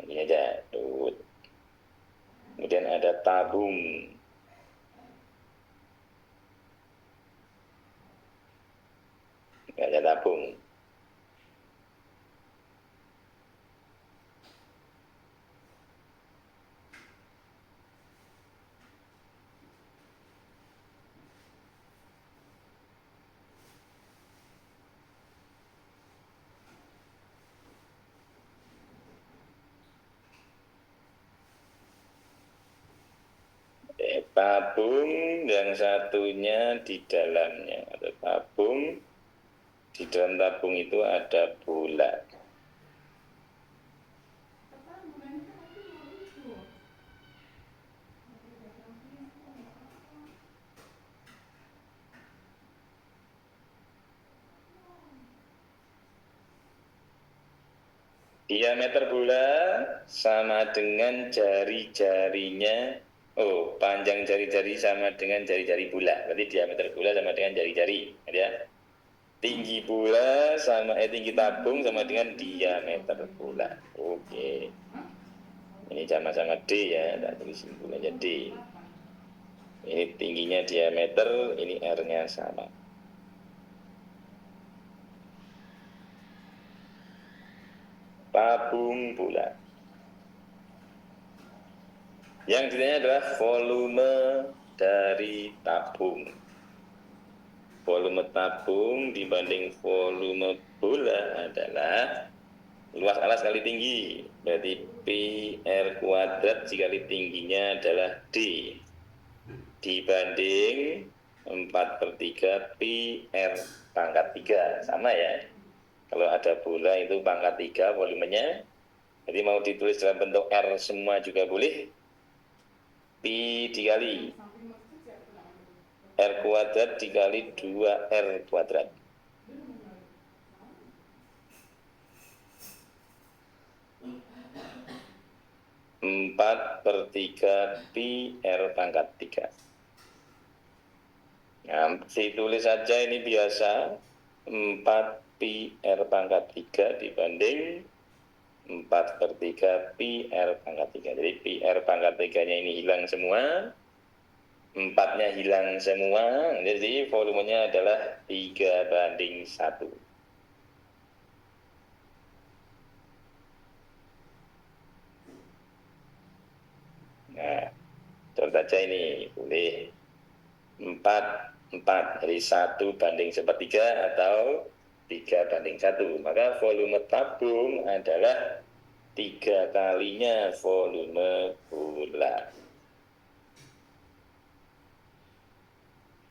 Ini aja. Tuh. Kemudian ada tabung. Ini ada tabung. Tabung yang satunya di dalamnya. Ada tabung. Di dalam tabung itu ada bola. Diameter bola sama dengan jari-jarinya. Oh, panjang jari-jari sama dengan jari-jari bola. Berarti diameter bola sama dengan jari-jari, ya. Tinggi bola sama tinggi tabung sama dengan diameter bola. Oke. Ini sama-sama D ya, tak tulis simpulannya D. Ini tingginya diameter, ini R-nya sama. Tabung bola. Yang ditanya adalah volume dari tabung. Volume tabung dibanding volume bola adalah luas alas kali tinggi. Berarti PR kuadrat dikali tingginya adalah D. Dibanding 4/3 PR pangkat 3. Sama ya. Kalau ada bola itu pangkat 3 volumenya. Jadi mau ditulis dalam bentuk R semua juga boleh. Pi dikali R kuadrat dikali 2R kuadrat. 4/3 pi R pangkat 3. Nah, tulis saja ini biasa 4 pi R pangkat 3 dibanding 4/3 pi R pangkat 3. Jadi pi R pangkat 3-nya ini hilang semua, 4-nya hilang semua, jadi volumenya adalah 3/1. Nah, contoh saja ini boleh 4, jadi 1/1/3 atau 3/1. Maka volume tabung adalah 3 kalinya volume gula.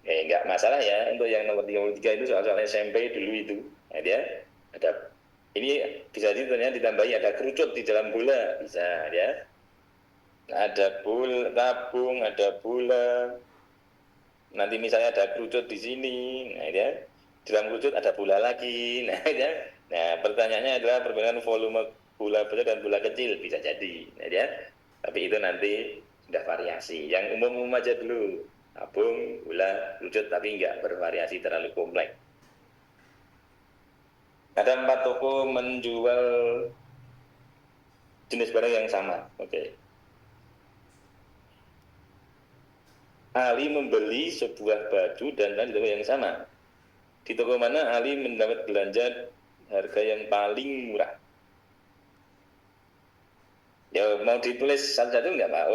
Enggak masalah ya untuk yang nomor 33 itu soal-soal SMP dulu itu. Nah, dia ada ini bisa ternyata ditambahi ada kerucut di dalam bola, bisa ya. Ada tabung, ada bola. Nanti misalnya ada kerucut di sini, nah ya. Dalam kerucut ada bola lagi, nah ya. Nah, pertanyaannya adalah perbedaan volume bola besar dan bola kecil, bisa jadi, nah ya. Tapi itu nanti sudah variasi. Yang umum-umum aja dulu. Tabung, bola, kerucut, tapi enggak bervariasi terlalu kompleks. Ada 4 toko menjual jenis barang yang sama, oke. Ali membeli sebuah baju dan di toko yang sama. Di toko mana Ali mendapat belanja harga yang paling murah? Ya mau ditulis satu-satu enggak Pak?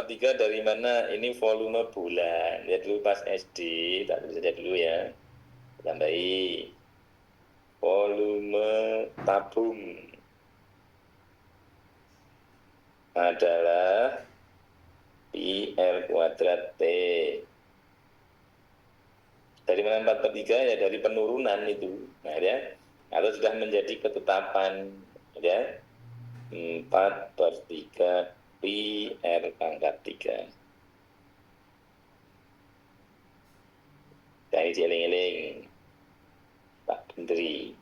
4/3 dari mana? Ini volume bulan. Ya dulu pas SD, tak tulis saja dulu ya. Tambahi volume tabung adalah pi R kuadrat T. Dari mana 4/3? Ya dari penurunan itu. Nah ya, atau sudah menjadi ketetapan ya. 4/3 pi R pangkat 3. Nah, ini dieling-eling Pak Menteri.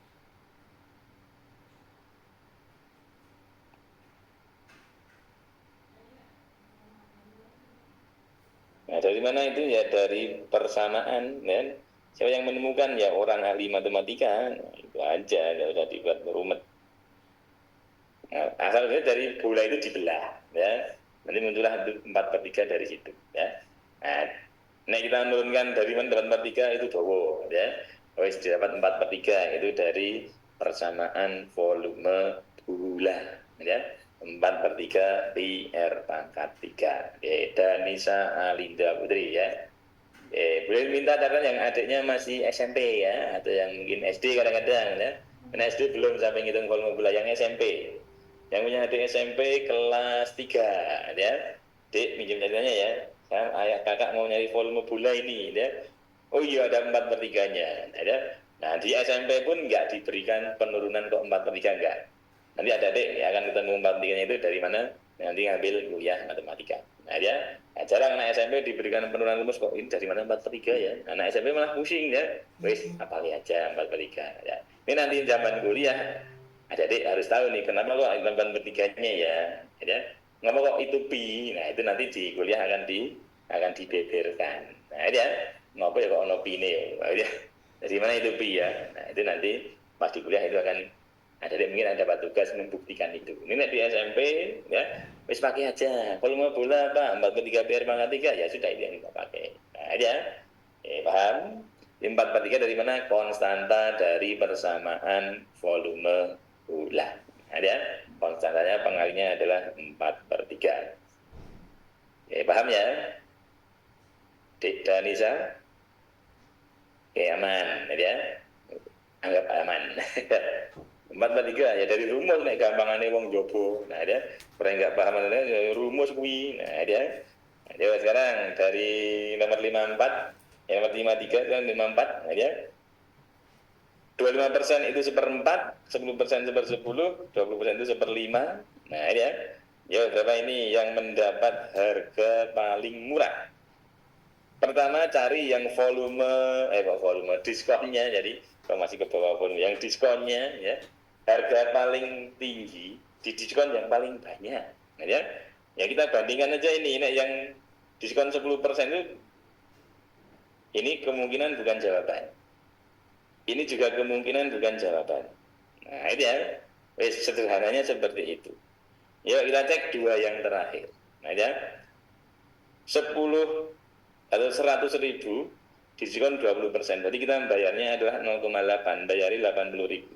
Nah, dari mana itu? Ya dari persamaan, kan? Siapa yang menemukan? Ya orang ahli matematika. Nah, itu aja, nggak usah dibuat rumit. Nah, asalnya dari bola itu dibelah, ya. Nanti muncullah 4/3 dari situ, ya. Nah, kita menurunkan dari mana dapat 4/3 itu dowo, ya. Wis dapat 4/3 itu dari persamaan volume bola, ya. 4/3 pi R pangkat 3. Danisa Alinda Putri, ya. Boleh minta catatan yang adiknya masih SMP ya, atau yang mungkin SD kadang-kadang ya. Karena SD belum sampai ngitung volume bola, yang SMP. Yang punya adik SMP kelas 3 ya. Dik, minjem catatannya ya. Ayah kakak mau nyari volume bola ini ya. Oh iya ada 4/3-nya ya. Nah di SMP pun nggak diberikan penurunan ke 4/3 enggak. Nanti ada adik ya akan ketemu 4/3-nya itu dari mana, nanti ngambil kuliah matematika. Nah ya, jarang anak SMP diberikan penurunan rumus kok ini dari mana 4/3 ya. Anak SMP malah pusing ya. Wis apalagi aja 4/3 ya. Ini nanti zaman kuliah adik-adik harus tahu nih kenapa kok 4/3-nya ya. Ngapa kok itu pi? Nah itu nanti di kuliah akan dibeberkan. Nah ya, ngapa ya kok ono pi-ne ya. Dari mana itu pi ya? Nah itu nanti pas di kuliah itu akan ada mungkin ada tugas membuktikan itu. Ini di SMP ya, wis pakai aja. Volume bola apa? 4/3 pi R pangkat 3 ya sudah itu yang kita pakai. Nah ya, paham? 4/3 dari mana? Konstanta dari persamaan volume bola. Nah, ya, konstantanya pengalinya adalah 4/3. Paham ya? Dik Danisa? Aman, ya. Anggap aman. 4/3 ya dari rumus nek gampangane wong jopo. Nah, dia orang enggak paham ya rumus kuwi. Nah, dia. Nah, sekarang dari nomor 54, ya nomor 53 dan 54, nah dia 25% itu 1/4, 10% 1/10, 20% itu 1/5. Nah, ya. Ya, berapa ini yang mendapat harga paling murah? Pertama cari yang volume diskonnya, jadi kalau masih ke bawah volume, yang diskonnya ya, harga paling tinggi di diskon yang paling banyak, ya. Ya kita bandingkan aja ini yang diskon 10% itu, ini kemungkinan bukan jawaban. Ini juga kemungkinan bukan jawaban. Nah, itu ya, sederhananya seperti itu. Ya kita cek dua yang terakhir. Nah, ya, 10 atau 100.000 diskon 20%. Jadi kita bayarnya adalah 0,8, bayari 80.000.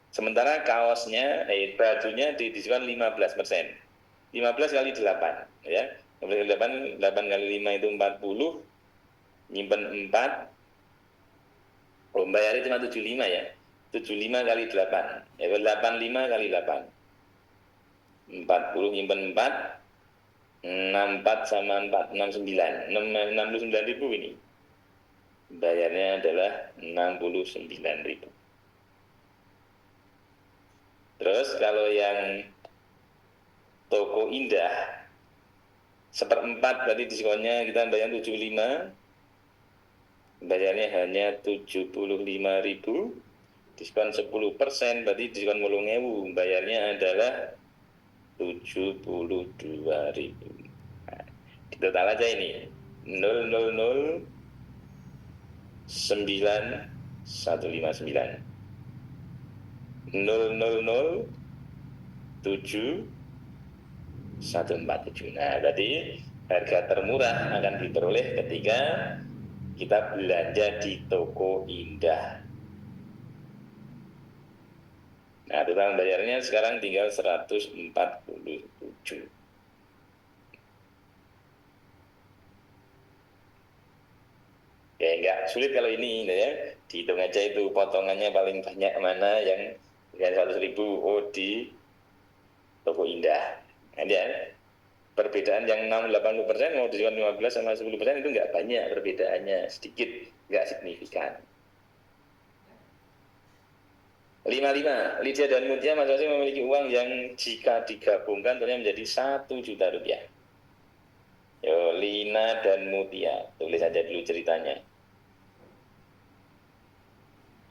Sementara kaosnya, bajunya di diskon 15%. 15 kali 8, ya. 15 kali 8, 8 kali 5 itu 40, nyimpen 4. Oh, bayarnya cuma 75 ya. 75 kali 8, ya 85 kali 8. 40 nyimpen 4, 64 sama 4, 69. 69.000 ini. Bayarnya adalah 69.000. Terus kalau yang toko indah, 1/4 berarti diskonnya kita bayar 75, bayarnya hanya 75.000, diskon 10%, berarti diskon 80.000, bayarnya adalah 72.000. Nah, kita total aja ini 000 9159 000 7 147. Nah, berarti harga termurah akan diperoleh ketika kita belanja di toko indah. Nah, total bayarnya sekarang tinggal 147. Ya, enggak sulit kalau ini, ya. Dihitung aja itu potongannya paling banyak mana yang dengan 100.000, di toko indah. Nah, ya. Perbedaan yang 60-80%, mau diskon 15 sama 10% itu enggak banyak perbedaannya, sedikit, enggak signifikan. 55. Lydia dan Mutia masing-masing memiliki uang yang jika digabungkan ternyata menjadi 1 juta rupiah. Yo, Lina dan Mutia, tulis aja dulu ceritanya.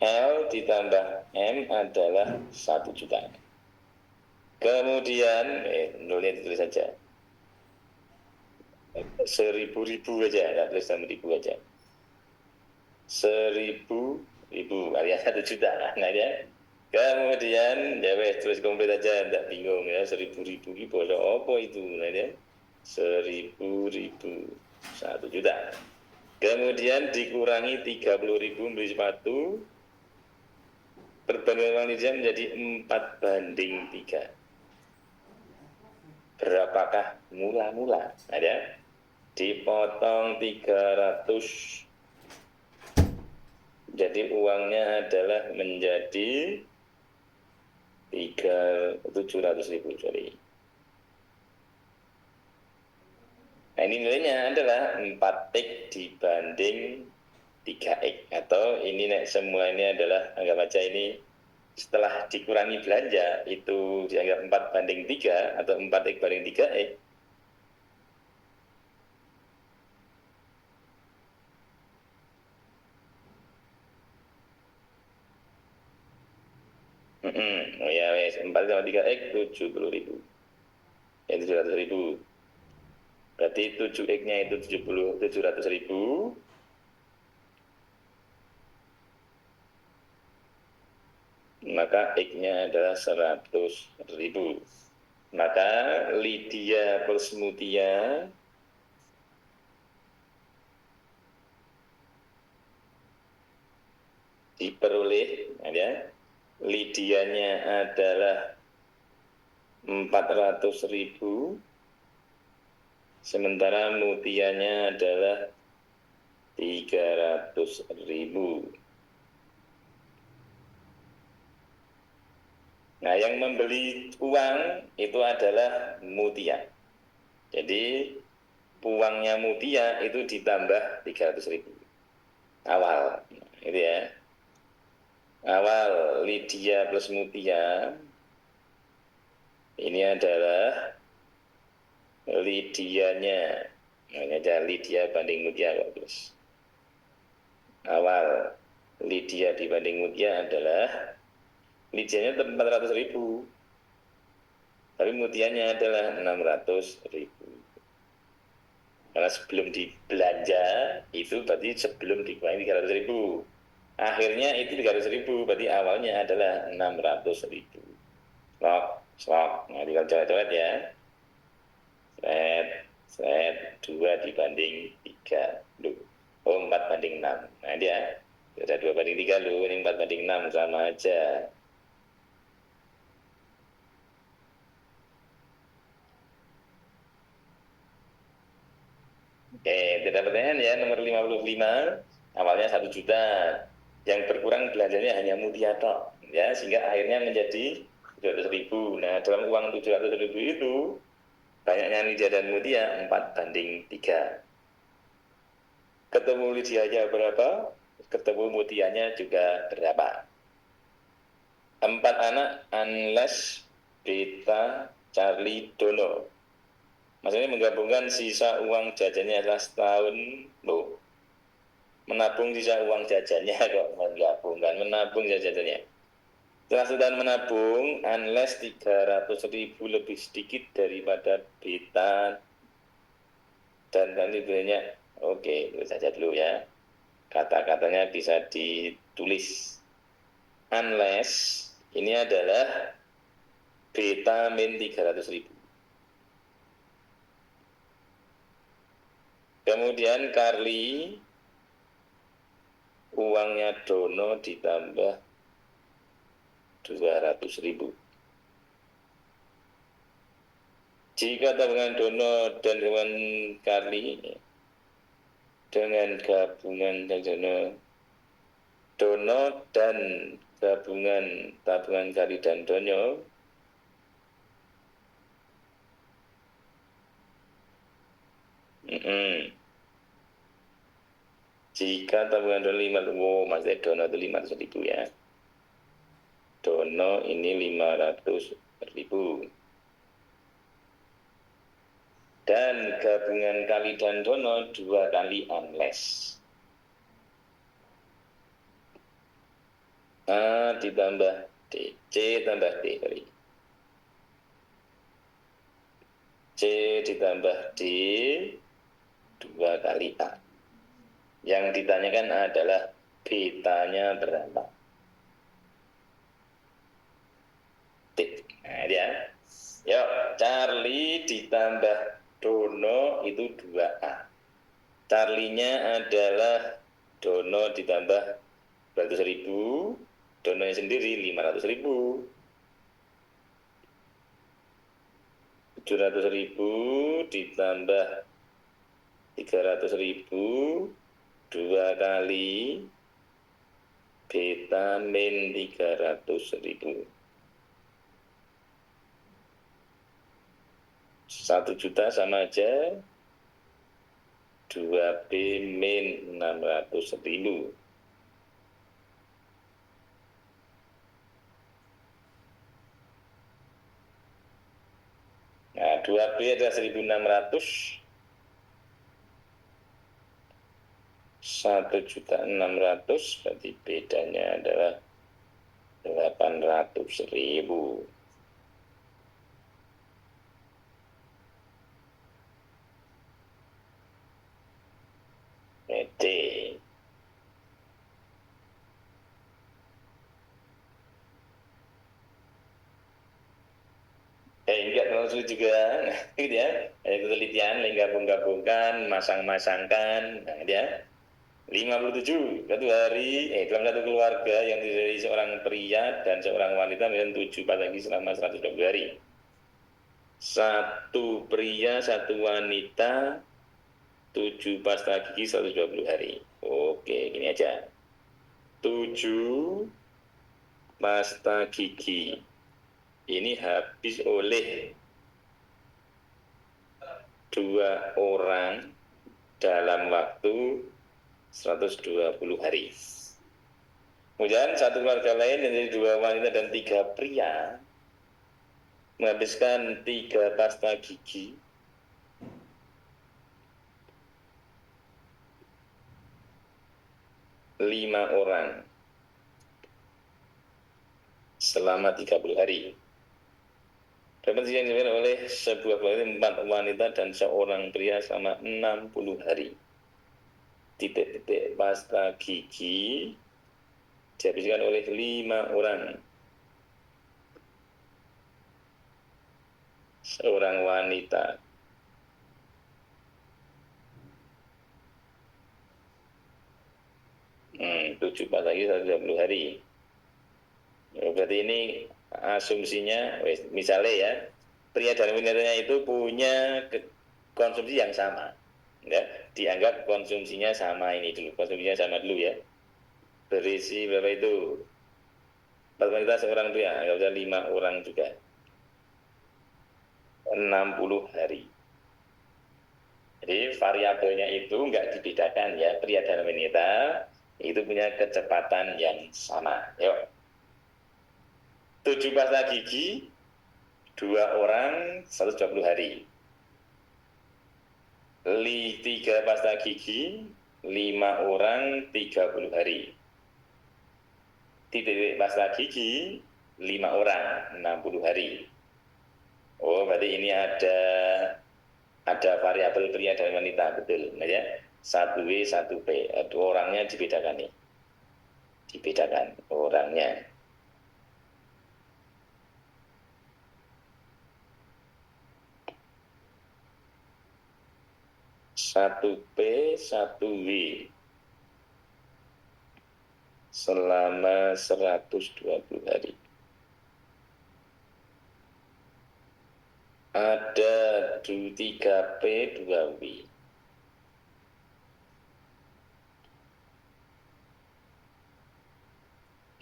L ditambah M adalah 1 juta. Kemudian, nolnya ditulis saja. 1.000 aja, tidak tulis 1.000 aja. 1.000 alias 1 juta. Nah, ya. Kemudian, ya wes, tulis komplit aja, tidak bingung ya. 1.000 itu apa itu? Nah, ya. 1.000, 1 juta. Kemudian dikurangi 30.000 beli sepatu, perbandingan Lydia menjadi 4:3. Berapakah mula-mula? Ada dipotong 300, jadi uangnya adalah menjadi 700.000. Sorry. Nah, ini nilainya adalah 4x dibanding 3x, atau ini semua ini adalah, anggap aja ini setelah dikurangi belanja itu dianggap 4:3 atau 4x banding 3x. Oh ya wes, 4 sama 3x 70.000. Ya 700.000. Berarti 7x-nya itu 700.000. Maka X-nya adalah 100.000. Maka Lydia plus Mutia diperoleh, ya, Lydianya adalah 400.000, sementara Mutianya adalah 300.000. Nah, yang membeli uang itu adalah Mutia. Jadi uangnya Mutia itu ditambah 300.000 awal, gitu ya. Awal Lydia plus Mutia ini adalah Lydianya Namanya aja Lydia banding Mutia kok terus. Awal Lydia dibanding Mutia adalah Lydianya 400.000, tapi Mutianya adalah 600.000. Karena sebelum dibelanja itu berarti sebelum dikurangi 300.000. Akhirnya itu 300.000, berarti awalnya adalah 600.000. Slok. Nah, tinggal coret-coret ya. Set 2 dibanding 3. Loh. Oh, 4 banding 6. Nah, dia ada 2 banding 3 loh, ini 4 banding 6 sama aja. Oke, tidak pertanyaan ya, nomor 55. Awalnya 1 juta. Yang berkurang belanjanya hanya Mutia tok, ya, sehingga akhirnya menjadi 700.000. Nah, dalam uang 700.000 itu banyaknya Lydia dan Mutia 4 banding 3. Ketemu Lydianya berapa? Ketemu Mutianya juga berapa? 4 anak unless Beta, Charlie, Dono. Maksudnya menggabungkan sisa uang jajannya adalah setahun. Loh, menabung sisa uang jajannya kok menggabungkan, menabung sisa jajannya. Setelah setahun menabung, unless 300.000 lebih sedikit daripada Beta dan kali banyak. Oke, itu saja dulu ya. Kata-katanya bisa ditulis. Unless ini adalah Beta min 300.000. Kemudian Carly, uangnya Dono ditambah 200.000. Jika tabungan Dono dan tabungan Carly dengan gabungan Dono dan gabungan tabungan Carly dan Dono jika tabungan Dono 500, maksudnya Dono itu 500.000 ya. Dono ini 500.000. Dan gabungan Carly dan Dono 2 kali unless. A ditambah D, C tambah D, sorry. C ditambah D 2 kali A. Yang ditanyakan adalah betanya berapa. T. Nah, dia. Yuk, Charlie ditambah Dono itu 2A. Charlie-nya adalah Dono ditambah 200.000, Dononya sendiri 500.000. 700.000 ditambah 300.000 2 kali Beta min 300.000. 1 juta sama aja 2B min 600.000. Nah, 2B adalah 1.600. 1.600.000 berarti bedanya adalah 800.000. D. Enggak terlalu sulit juga, nah, gitu ya. Ada penelitian, gabung-gabungkan, masang-masangkan, nah, dia 57 satu hari, dalam satu keluarga yang terdiri dari seorang pria dan seorang wanita dan 7 pasangan selama 120 hari. Satu pria, satu wanita, 7 pasta gigi 120 hari. Oke, gini aja. 7 pasta gigi ini habis oleh 2 orang dalam waktu 120 hari. Kemudian satu keluarga lain dari 2 wanita dan 3 pria menghabiskan 3 pasta gigi 5 orang selama 30 hari. Dapat dijalankan oleh sebuah keluarga 4 wanita dan seorang pria selama 60 hari. Titik-titik pasta gigi dihabiskan oleh 5 orang. Seorang wanita. 7 pasta gigi 120 hari. Berarti ini asumsinya, misalnya ya, pria dan wanitanya itu punya konsumsi yang sama, ya, dianggap konsumsinya sama ini dulu, konsumsinya sama dulu ya. Berisi berapa itu? 4 wanita seorang pria, nggak usah 5 orang juga. 60 hari. Jadi variabelnya itu nggak dibedakan ya, pria dan wanita itu punya kecepatan yang sama. Yuk. 7 pasta gigi 2 orang 120 hari. 3 pasta gigi 5 orang 30 hari. Titik pasta gigi 5 orang 60 hari. Oh, berarti ini ada variabel pria dan wanita, betul ya. 1W 1P. 2 orangnya dibedakan nih. Dibedakan orangnya. Satu P, 1W selama 120 hari. Ada 3P, 2W.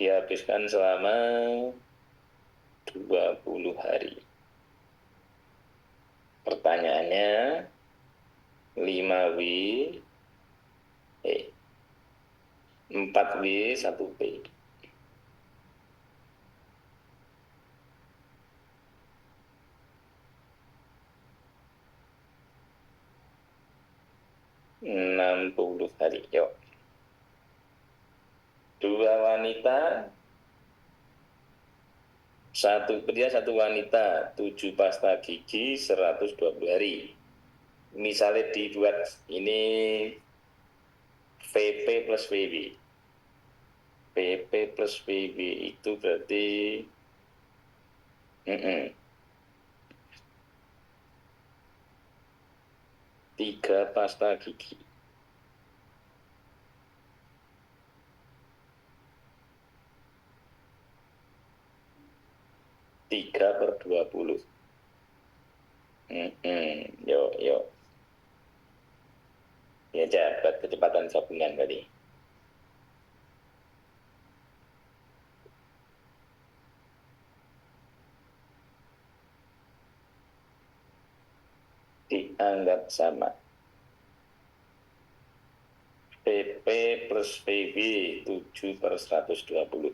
Dihabiskan selama 20 hari. Pertanyaannya, 5W 4W 1P. Enam 60 hari. Yuk. 2 wanita, 1 pria 1 wanita, 7 pasta gigi 120 hari. Misalnya dibuat ini VP plus VW. PP plus VW itu berarti 3 pasta gigi. 3/20. Yuk. Ya, dapat kecepatan gabungan tadi. Dianggap sama. PP plus PB 7/120.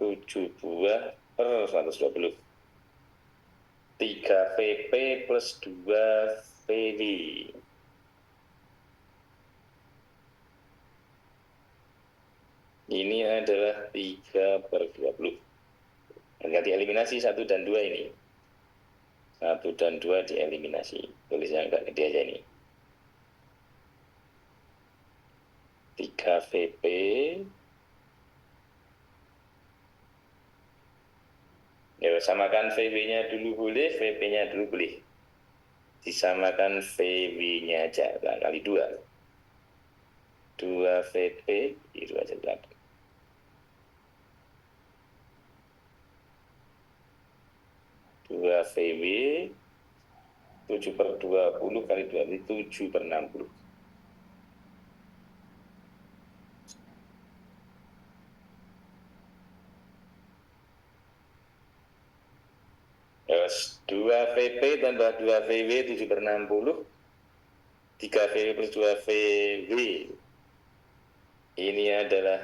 7 buah per 120. 3 VP plus 2 VW. Ini adalah 3/20. Enggak dieliminasi 1 dan 2 ini. 1 dan 2 dieliminasi. Tulisnya enggak gede aja ini. 3 VP ya, samakan VW-nya dulu boleh, VP-nya dulu boleh. Disamakan VW-nya aja, kali 2. 2 VP, itu aja berapa? 2 VW 7/20 kali 2 itu 7/60. Terus 2 VP tambah 2 VW 7/60. 3 VW plus 2 VW. Ini adalah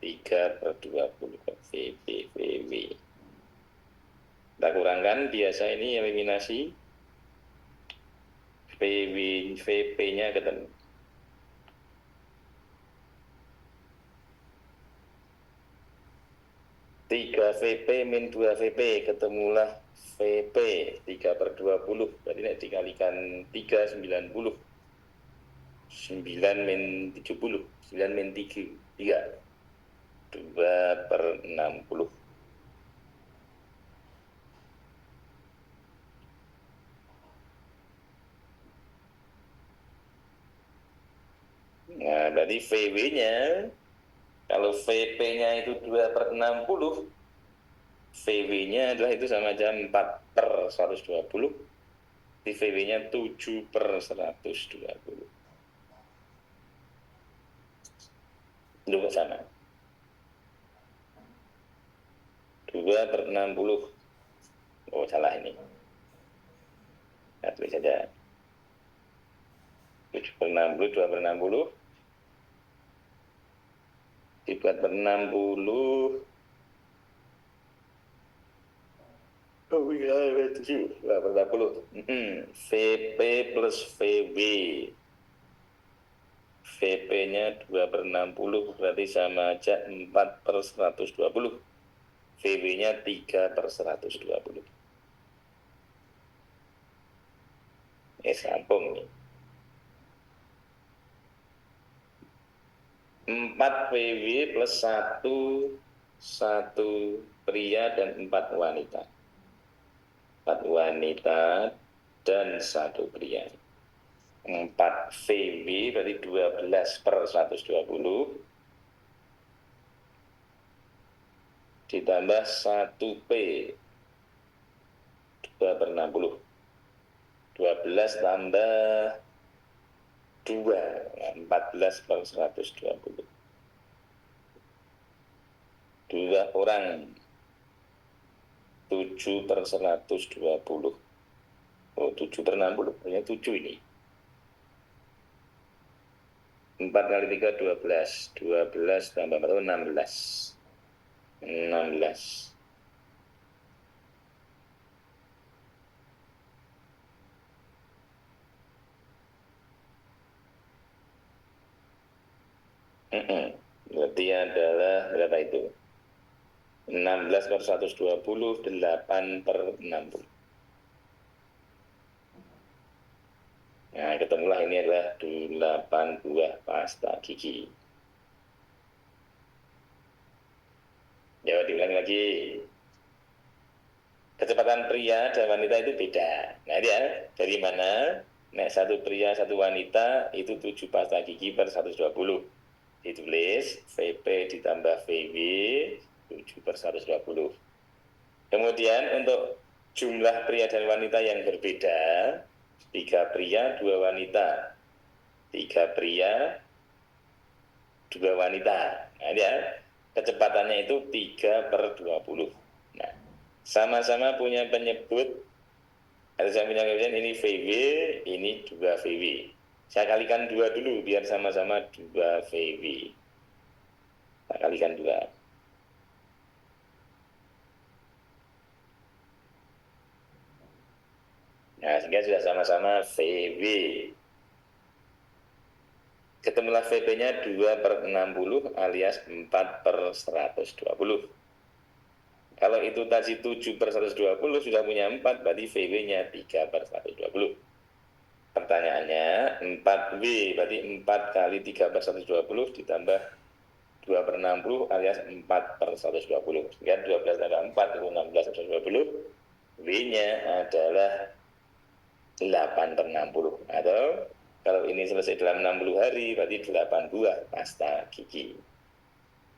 3/20 VP VW. Kita kurangkan, biasa ini eliminasi. VP-nya ketemu. Tiga VP min 2 VP ketemulah VP 3/20. Berarti ini dikalikan 3 90. 9 min 70. 9 min 3 2/60. Nah, berarti VW-nya, kalau VP-nya itu 2/60, VW-nya adalah itu sama aja 4/120, di VW-nya 7/120. Itu sama. 2/60. Oh, salah ini. Nah, tulis saja. 7/60, 2/60. Dibuat per 60. Oh iya, 2/60. VP plus VW. VP-nya 2/60, berarti sama aja 4/120. VW-nya 3/120. Sambung nih. 4 VW plus 1 pria dan 4 wanita. 4 wanita dan 1 pria. 4 VW berarti 12/120 ditambah 1 P 2/60. 12 tambah 2, 14/120. 2 orang 7/120. Oh, 7/60, hanya 7 ini. 4 kali 3 12. 12 tambah 4, 16. 16. Berarti adalah berapa itu? 16/120, 8/60. Nah, ketemulah ini adalah 8 buah pasta gigi. Ya, diulangi lagi. Kecepatan pria dan wanita itu beda. Nah, dia dari mana? Nah, 1 pria, 1 wanita itu 7 pasta gigi per 120. Ditulis VP ditambah VW 7/120. Kemudian untuk jumlah pria dan wanita yang berbeda, 3 pria, 2 wanita. 3 pria, 2 wanita. Nah, ya, kecepatannya itu 3/20. Nah, sama-sama punya penyebut. Ada saya punya kemudian ini VW, ini 2 VW. Saya kalikan 2 dulu biar sama-sama 2 VW. Saya kalikan 2. Nah, sehingga sudah sama-sama VW. Ketemulah VP-nya 2/60 alias 4/120. Kalau itu tadi 7/120 sudah punya 4, berarti VW-nya 3/120. Pertanyaannya 4W, berarti 4 kali 3/120 ditambah 2/60 alias 4/120. Sehingga 12 tambah 4 itu 16/120. W-nya adalah 8/60. Atau kalau ini selesai dalam 60 hari, berarti 8 buah pasta gigi.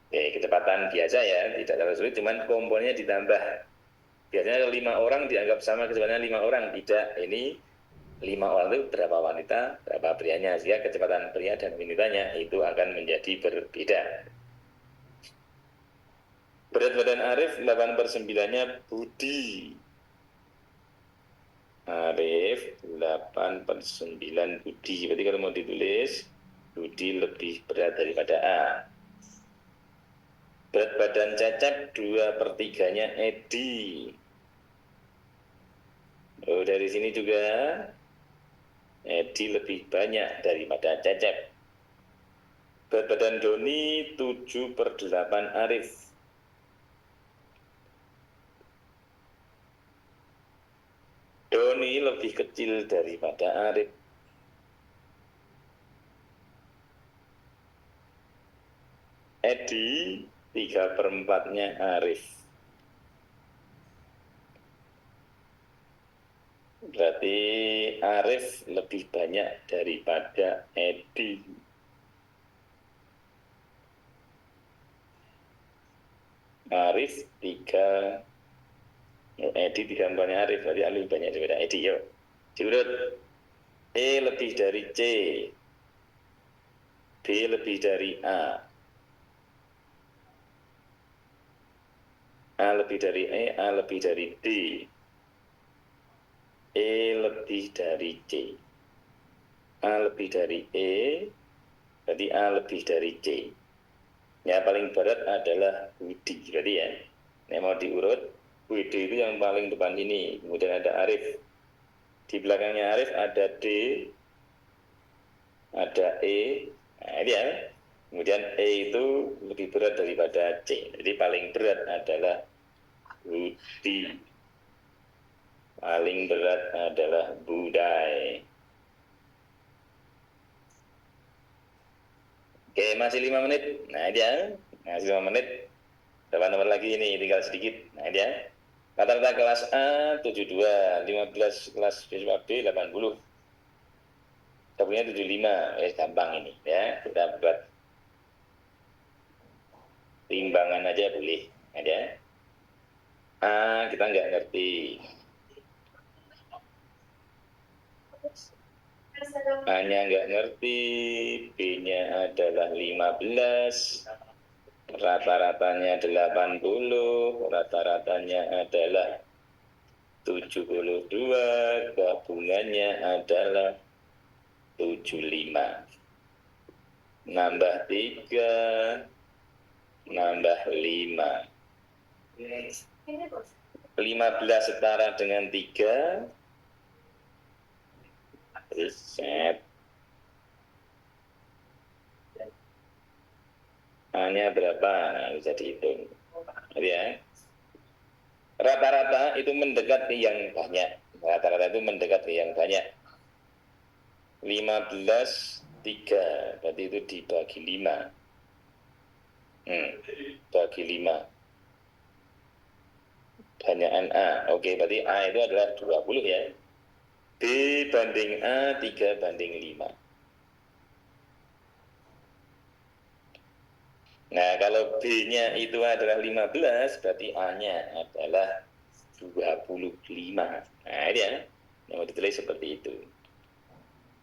Kecepatan biasa ya, tidak terlalu sulit, cuman komponennya ditambah. Biasanya 5 orang dianggap sama kecepatannya 5 orang. Tidak, ini 5 orang itu berapa wanita, berapa prianya. Sehingga kecepatan pria dan wanitanya itu akan menjadi berbeda. Berat badan Arif 8/9-nya Budi. Arif 8/9 Budi. Berarti kalau mau ditulis, Budi lebih berat daripada A. Berat badan Cecep 2/3-nya Edi. Oh, dari sini juga Edi lebih banyak daripada Cecep. Berat badan Doni 7/8 Arif. Doni lebih kecil daripada Arif. Edi 3/4-nya Arif. Berarti Arif lebih banyak daripada Edi. Arif 3, Edi 3/4-nya Arif, berarti lebih banyak daripada Edi. Yuk diurut. E lebih dari C, B lebih dari A, A lebih dari E, A lebih dari D, E lebih dari C, A lebih dari E, berarti A lebih dari C. Yang paling berat adalah Budi, berarti ya. Ini mau diurut, Budi itu yang paling depan ini, kemudian ada Arif. Di belakangnya Arif ada D, ada E, nah ini ya. Kemudian E itu lebih berat daripada C, jadi paling berat adalah Budi. Paling berat adalah Budai. Oke, masih 5 menit. Nah, dia masih 5 menit. Berapa nomor lagi ini? Tinggal sedikit. Nah, dia rata-rata kelas A 72, 15 kelas siswa B 80. Kita punya 75. Gampang ini ya. Kita buat timbangan aja boleh. Nah, dia A kita nggak ngerti. A-nya nggak ngerti, B-nya adalah 15, rata-ratanya 80, rata-ratanya adalah 72, gabungannya adalah 75. Nambah 3, nambah 5. 15 setara dengan 3. Riset. A-nya berapa? Nah, bisa dihitung. Ya. Rata-rata itu mendekat ke yang banyak. Rata-rata itu mendekat ke yang banyak. 15, 3. Berarti itu dibagi 5. Bagi 5. Banyakan A. Oke, berarti A itu adalah 20 ya. B banding A 3/5. Nah, kalau B-nya itu adalah 15, berarti A-nya adalah 25. Nah, ini ya. Yang mau ditulis seperti itu.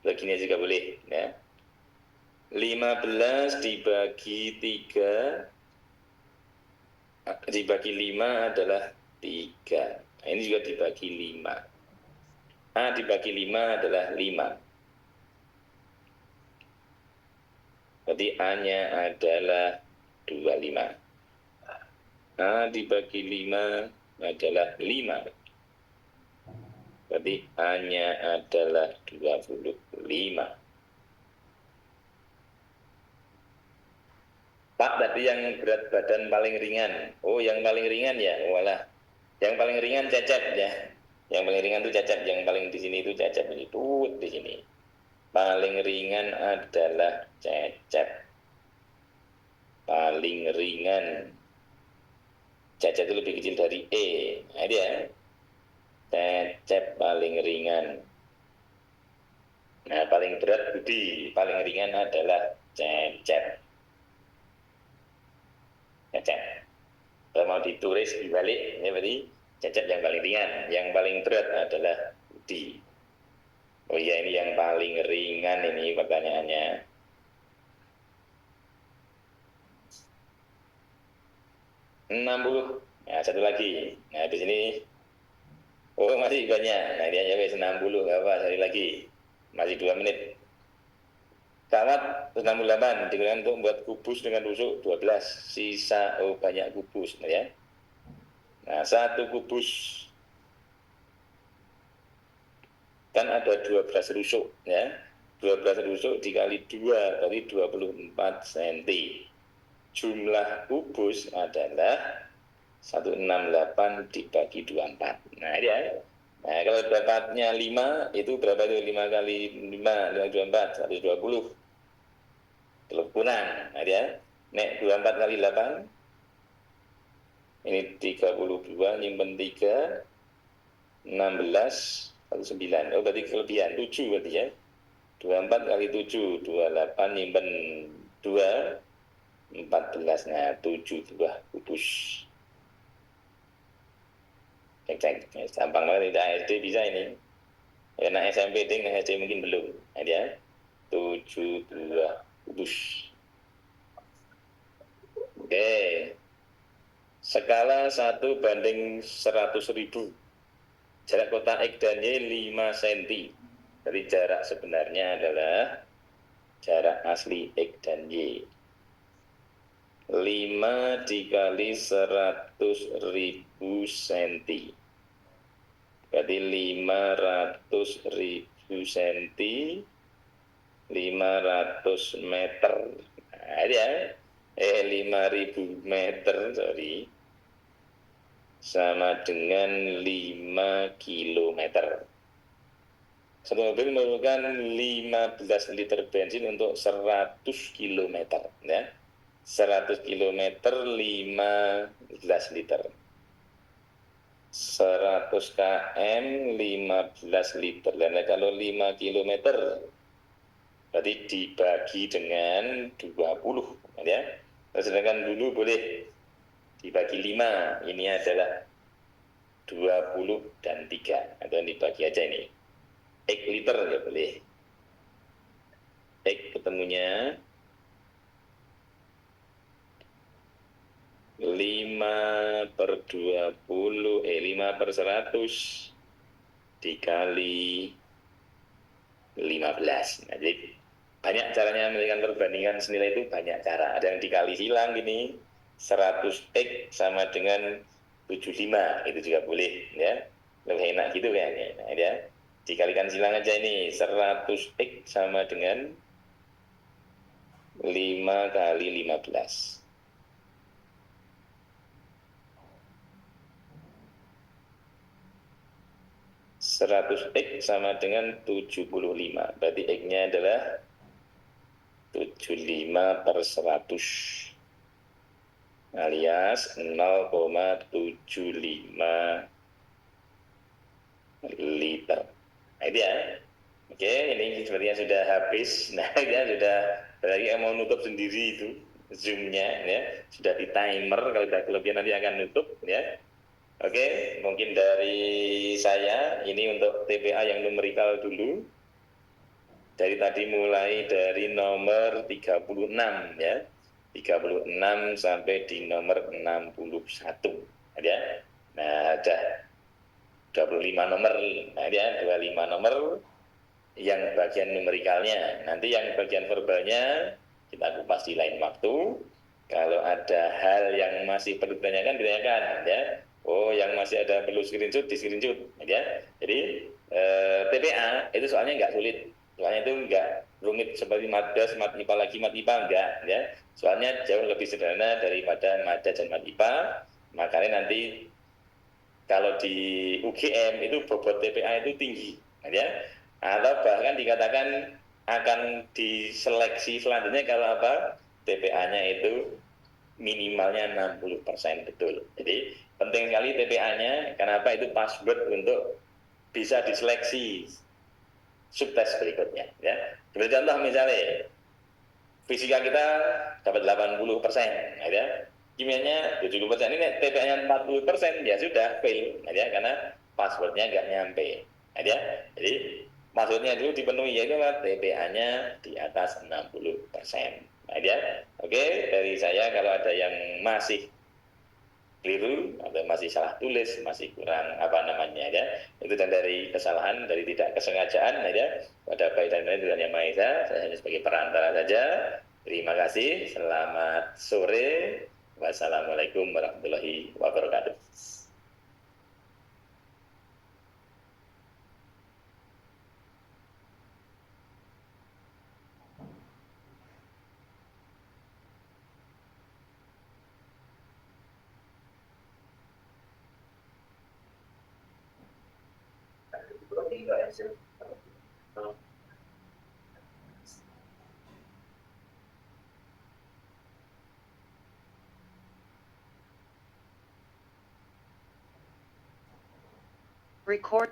Begini juga boleh ya. 15 dibagi 3 dibagi 5 adalah 3. Nah, ini juga dibagi 5. A dibagi 5 adalah 5. Berarti A-nya adalah 25. A dibagi 5 adalah 5. Berarti A-nya adalah 25. Pak, tadi yang berat badan paling ringan. Oh, yang paling ringan ya? Walah. Yang paling ringan Cecep ya. Yang paling ringan itu Cecep, yang paling di sini itu Cecep itu di sini. Paling ringan adalah Cecep. Paling ringan. Cecep itu lebih kecil dari E. Nah, dia. Cecep paling ringan. Nah, paling berat Budi. Paling ringan adalah Cecep. Cecep. Kalau mau ditulis dibalik, ini berarti Cecep yang paling ringan. Yang paling berat adalah Budi. Oh iya, ini yang paling ringan ini pertanyaannya. 60. Nah, satu lagi. Nah, di sini oh masih banyak. Nah, dia jawab 60, enggak apa, sekali lagi. Masih 2 menit. Kawat 68 digunakan untuk membuat kubus dengan tusuk 12. Sisa banyak kubus, ya. Nah, satu kubus kan ada 12 rusuk ya. 12 rusuk dikali 2 berarti 24 cm. Jumlah kubus adalah 168 dibagi 24. Nah, ini ya. Nah, kalau dapatnya 5 itu berapa itu? 5 kali 5, 5 24, 120. Kalau kurang, nah ya. Nek 24 kali 8 ini 32, nyimpen 3, 16, 9. Oh, berarti kelebihan 7 berarti ya. 24 kali 7, 28, nyimpen 2, 14. Nah, 7 buah kubus. Cek. Gampang banget, tidak SD bisa ini. Ya, nah SMP ding, nah SD mungkin belum. Nah, dia 7 buah kubus. Oke. Skala 1/100.000. Jarak kotak X dan Y 5 cm. Jadi jarak sebenarnya adalah jarak asli X dan Y. 5 dikali 100.000 cm. Berarti 500.000 cm, 500 meter. Nah, ya. 5.000 meter, sorry. Sama dengan 5 kilometer. Satu mobil memerlukan 15 liter bensin untuk 100 kilometer. Ya. 100 kilometer 15 liter. 100 km 15 liter. Dan kalau 5 kilometer berarti dibagi dengan 20. Ya. Sedangkan dulu boleh dibagi 5, ini adalah 20 dan 3, atau dibagi aja ini X liter ya boleh. X ketemunya 5/100 dikali 15. Nah, jadi banyak caranya memberikan perbandingan senilai itu, banyak cara. Ada yang dikali silang gini, 100x sama dengan 75, itu juga boleh ya. Lebih enak gitu kayaknya. Nah, ya. Dikalikan silang aja ini, 100x sama dengan 5 kali 15. 100x sama dengan 75. Berarti x-nya adalah 75/100 alias 0,75 liter. Nah, itu ya. Oke, ini sepertinya sudah habis. Nah, ya sudah berarti mau nutup sendiri itu zoom-nya ya. Sudah di timer, kalau sudah kelebihan nanti akan nutup ya. Oke, mungkin dari saya ini untuk TPA yang numerikal dulu. Dari tadi mulai dari nomor 36 ya. 36 sampai di nomor 61 ya. Nah, ada 25 nomor. Nah, ya, 25 nomor yang bagian numerikalnya. Nanti yang bagian verbalnya kita kupas di lain waktu. Kalau ada hal yang masih perlu ditanyakan ya. Oh, yang masih ada perlu screenshot, di screenshot ya. Jadi TPA itu soalnya nggak sulit. Soalnya itu nggak rumit seperti Madas, Mat IPA lagi, Mat IPA enggak ya. Soalnya jauh lebih sederhana daripada Madas dan Mat IPA. Makanya nanti kalau di UGM itu bobot TPA itu tinggi ya. Atau bahkan dikatakan akan diseleksi selanjutnya kalau apa? TPA-nya itu minimalnya 60% betul. Jadi penting sekali TPA-nya, kenapa itu password untuk bisa diseleksi subtes berikutnya ya. Seperti contoh misalnya fisika kita dapat 80% ya. Kimianya 70%, ini TPA-nya 40% ya sudah fail ya, karena passwordnya nggak nyampe ya. Jadi maksudnya dulu dipenuhi, yaitu TPA-nya di atas 60%. Nah, ya. Oke, dari saya kalau ada yang masih keliru atau masih salah tulis, masih kurang apa namanya ya, itu dan dari kesalahan, dari tidak kesengajaan ya, pada baik dan lain Tuhan Yang Maha Esa, saya hanya sebagai perantara saja. Terima kasih, selamat sore, wassalamualaikum warahmatullahi wabarakatuh. Record.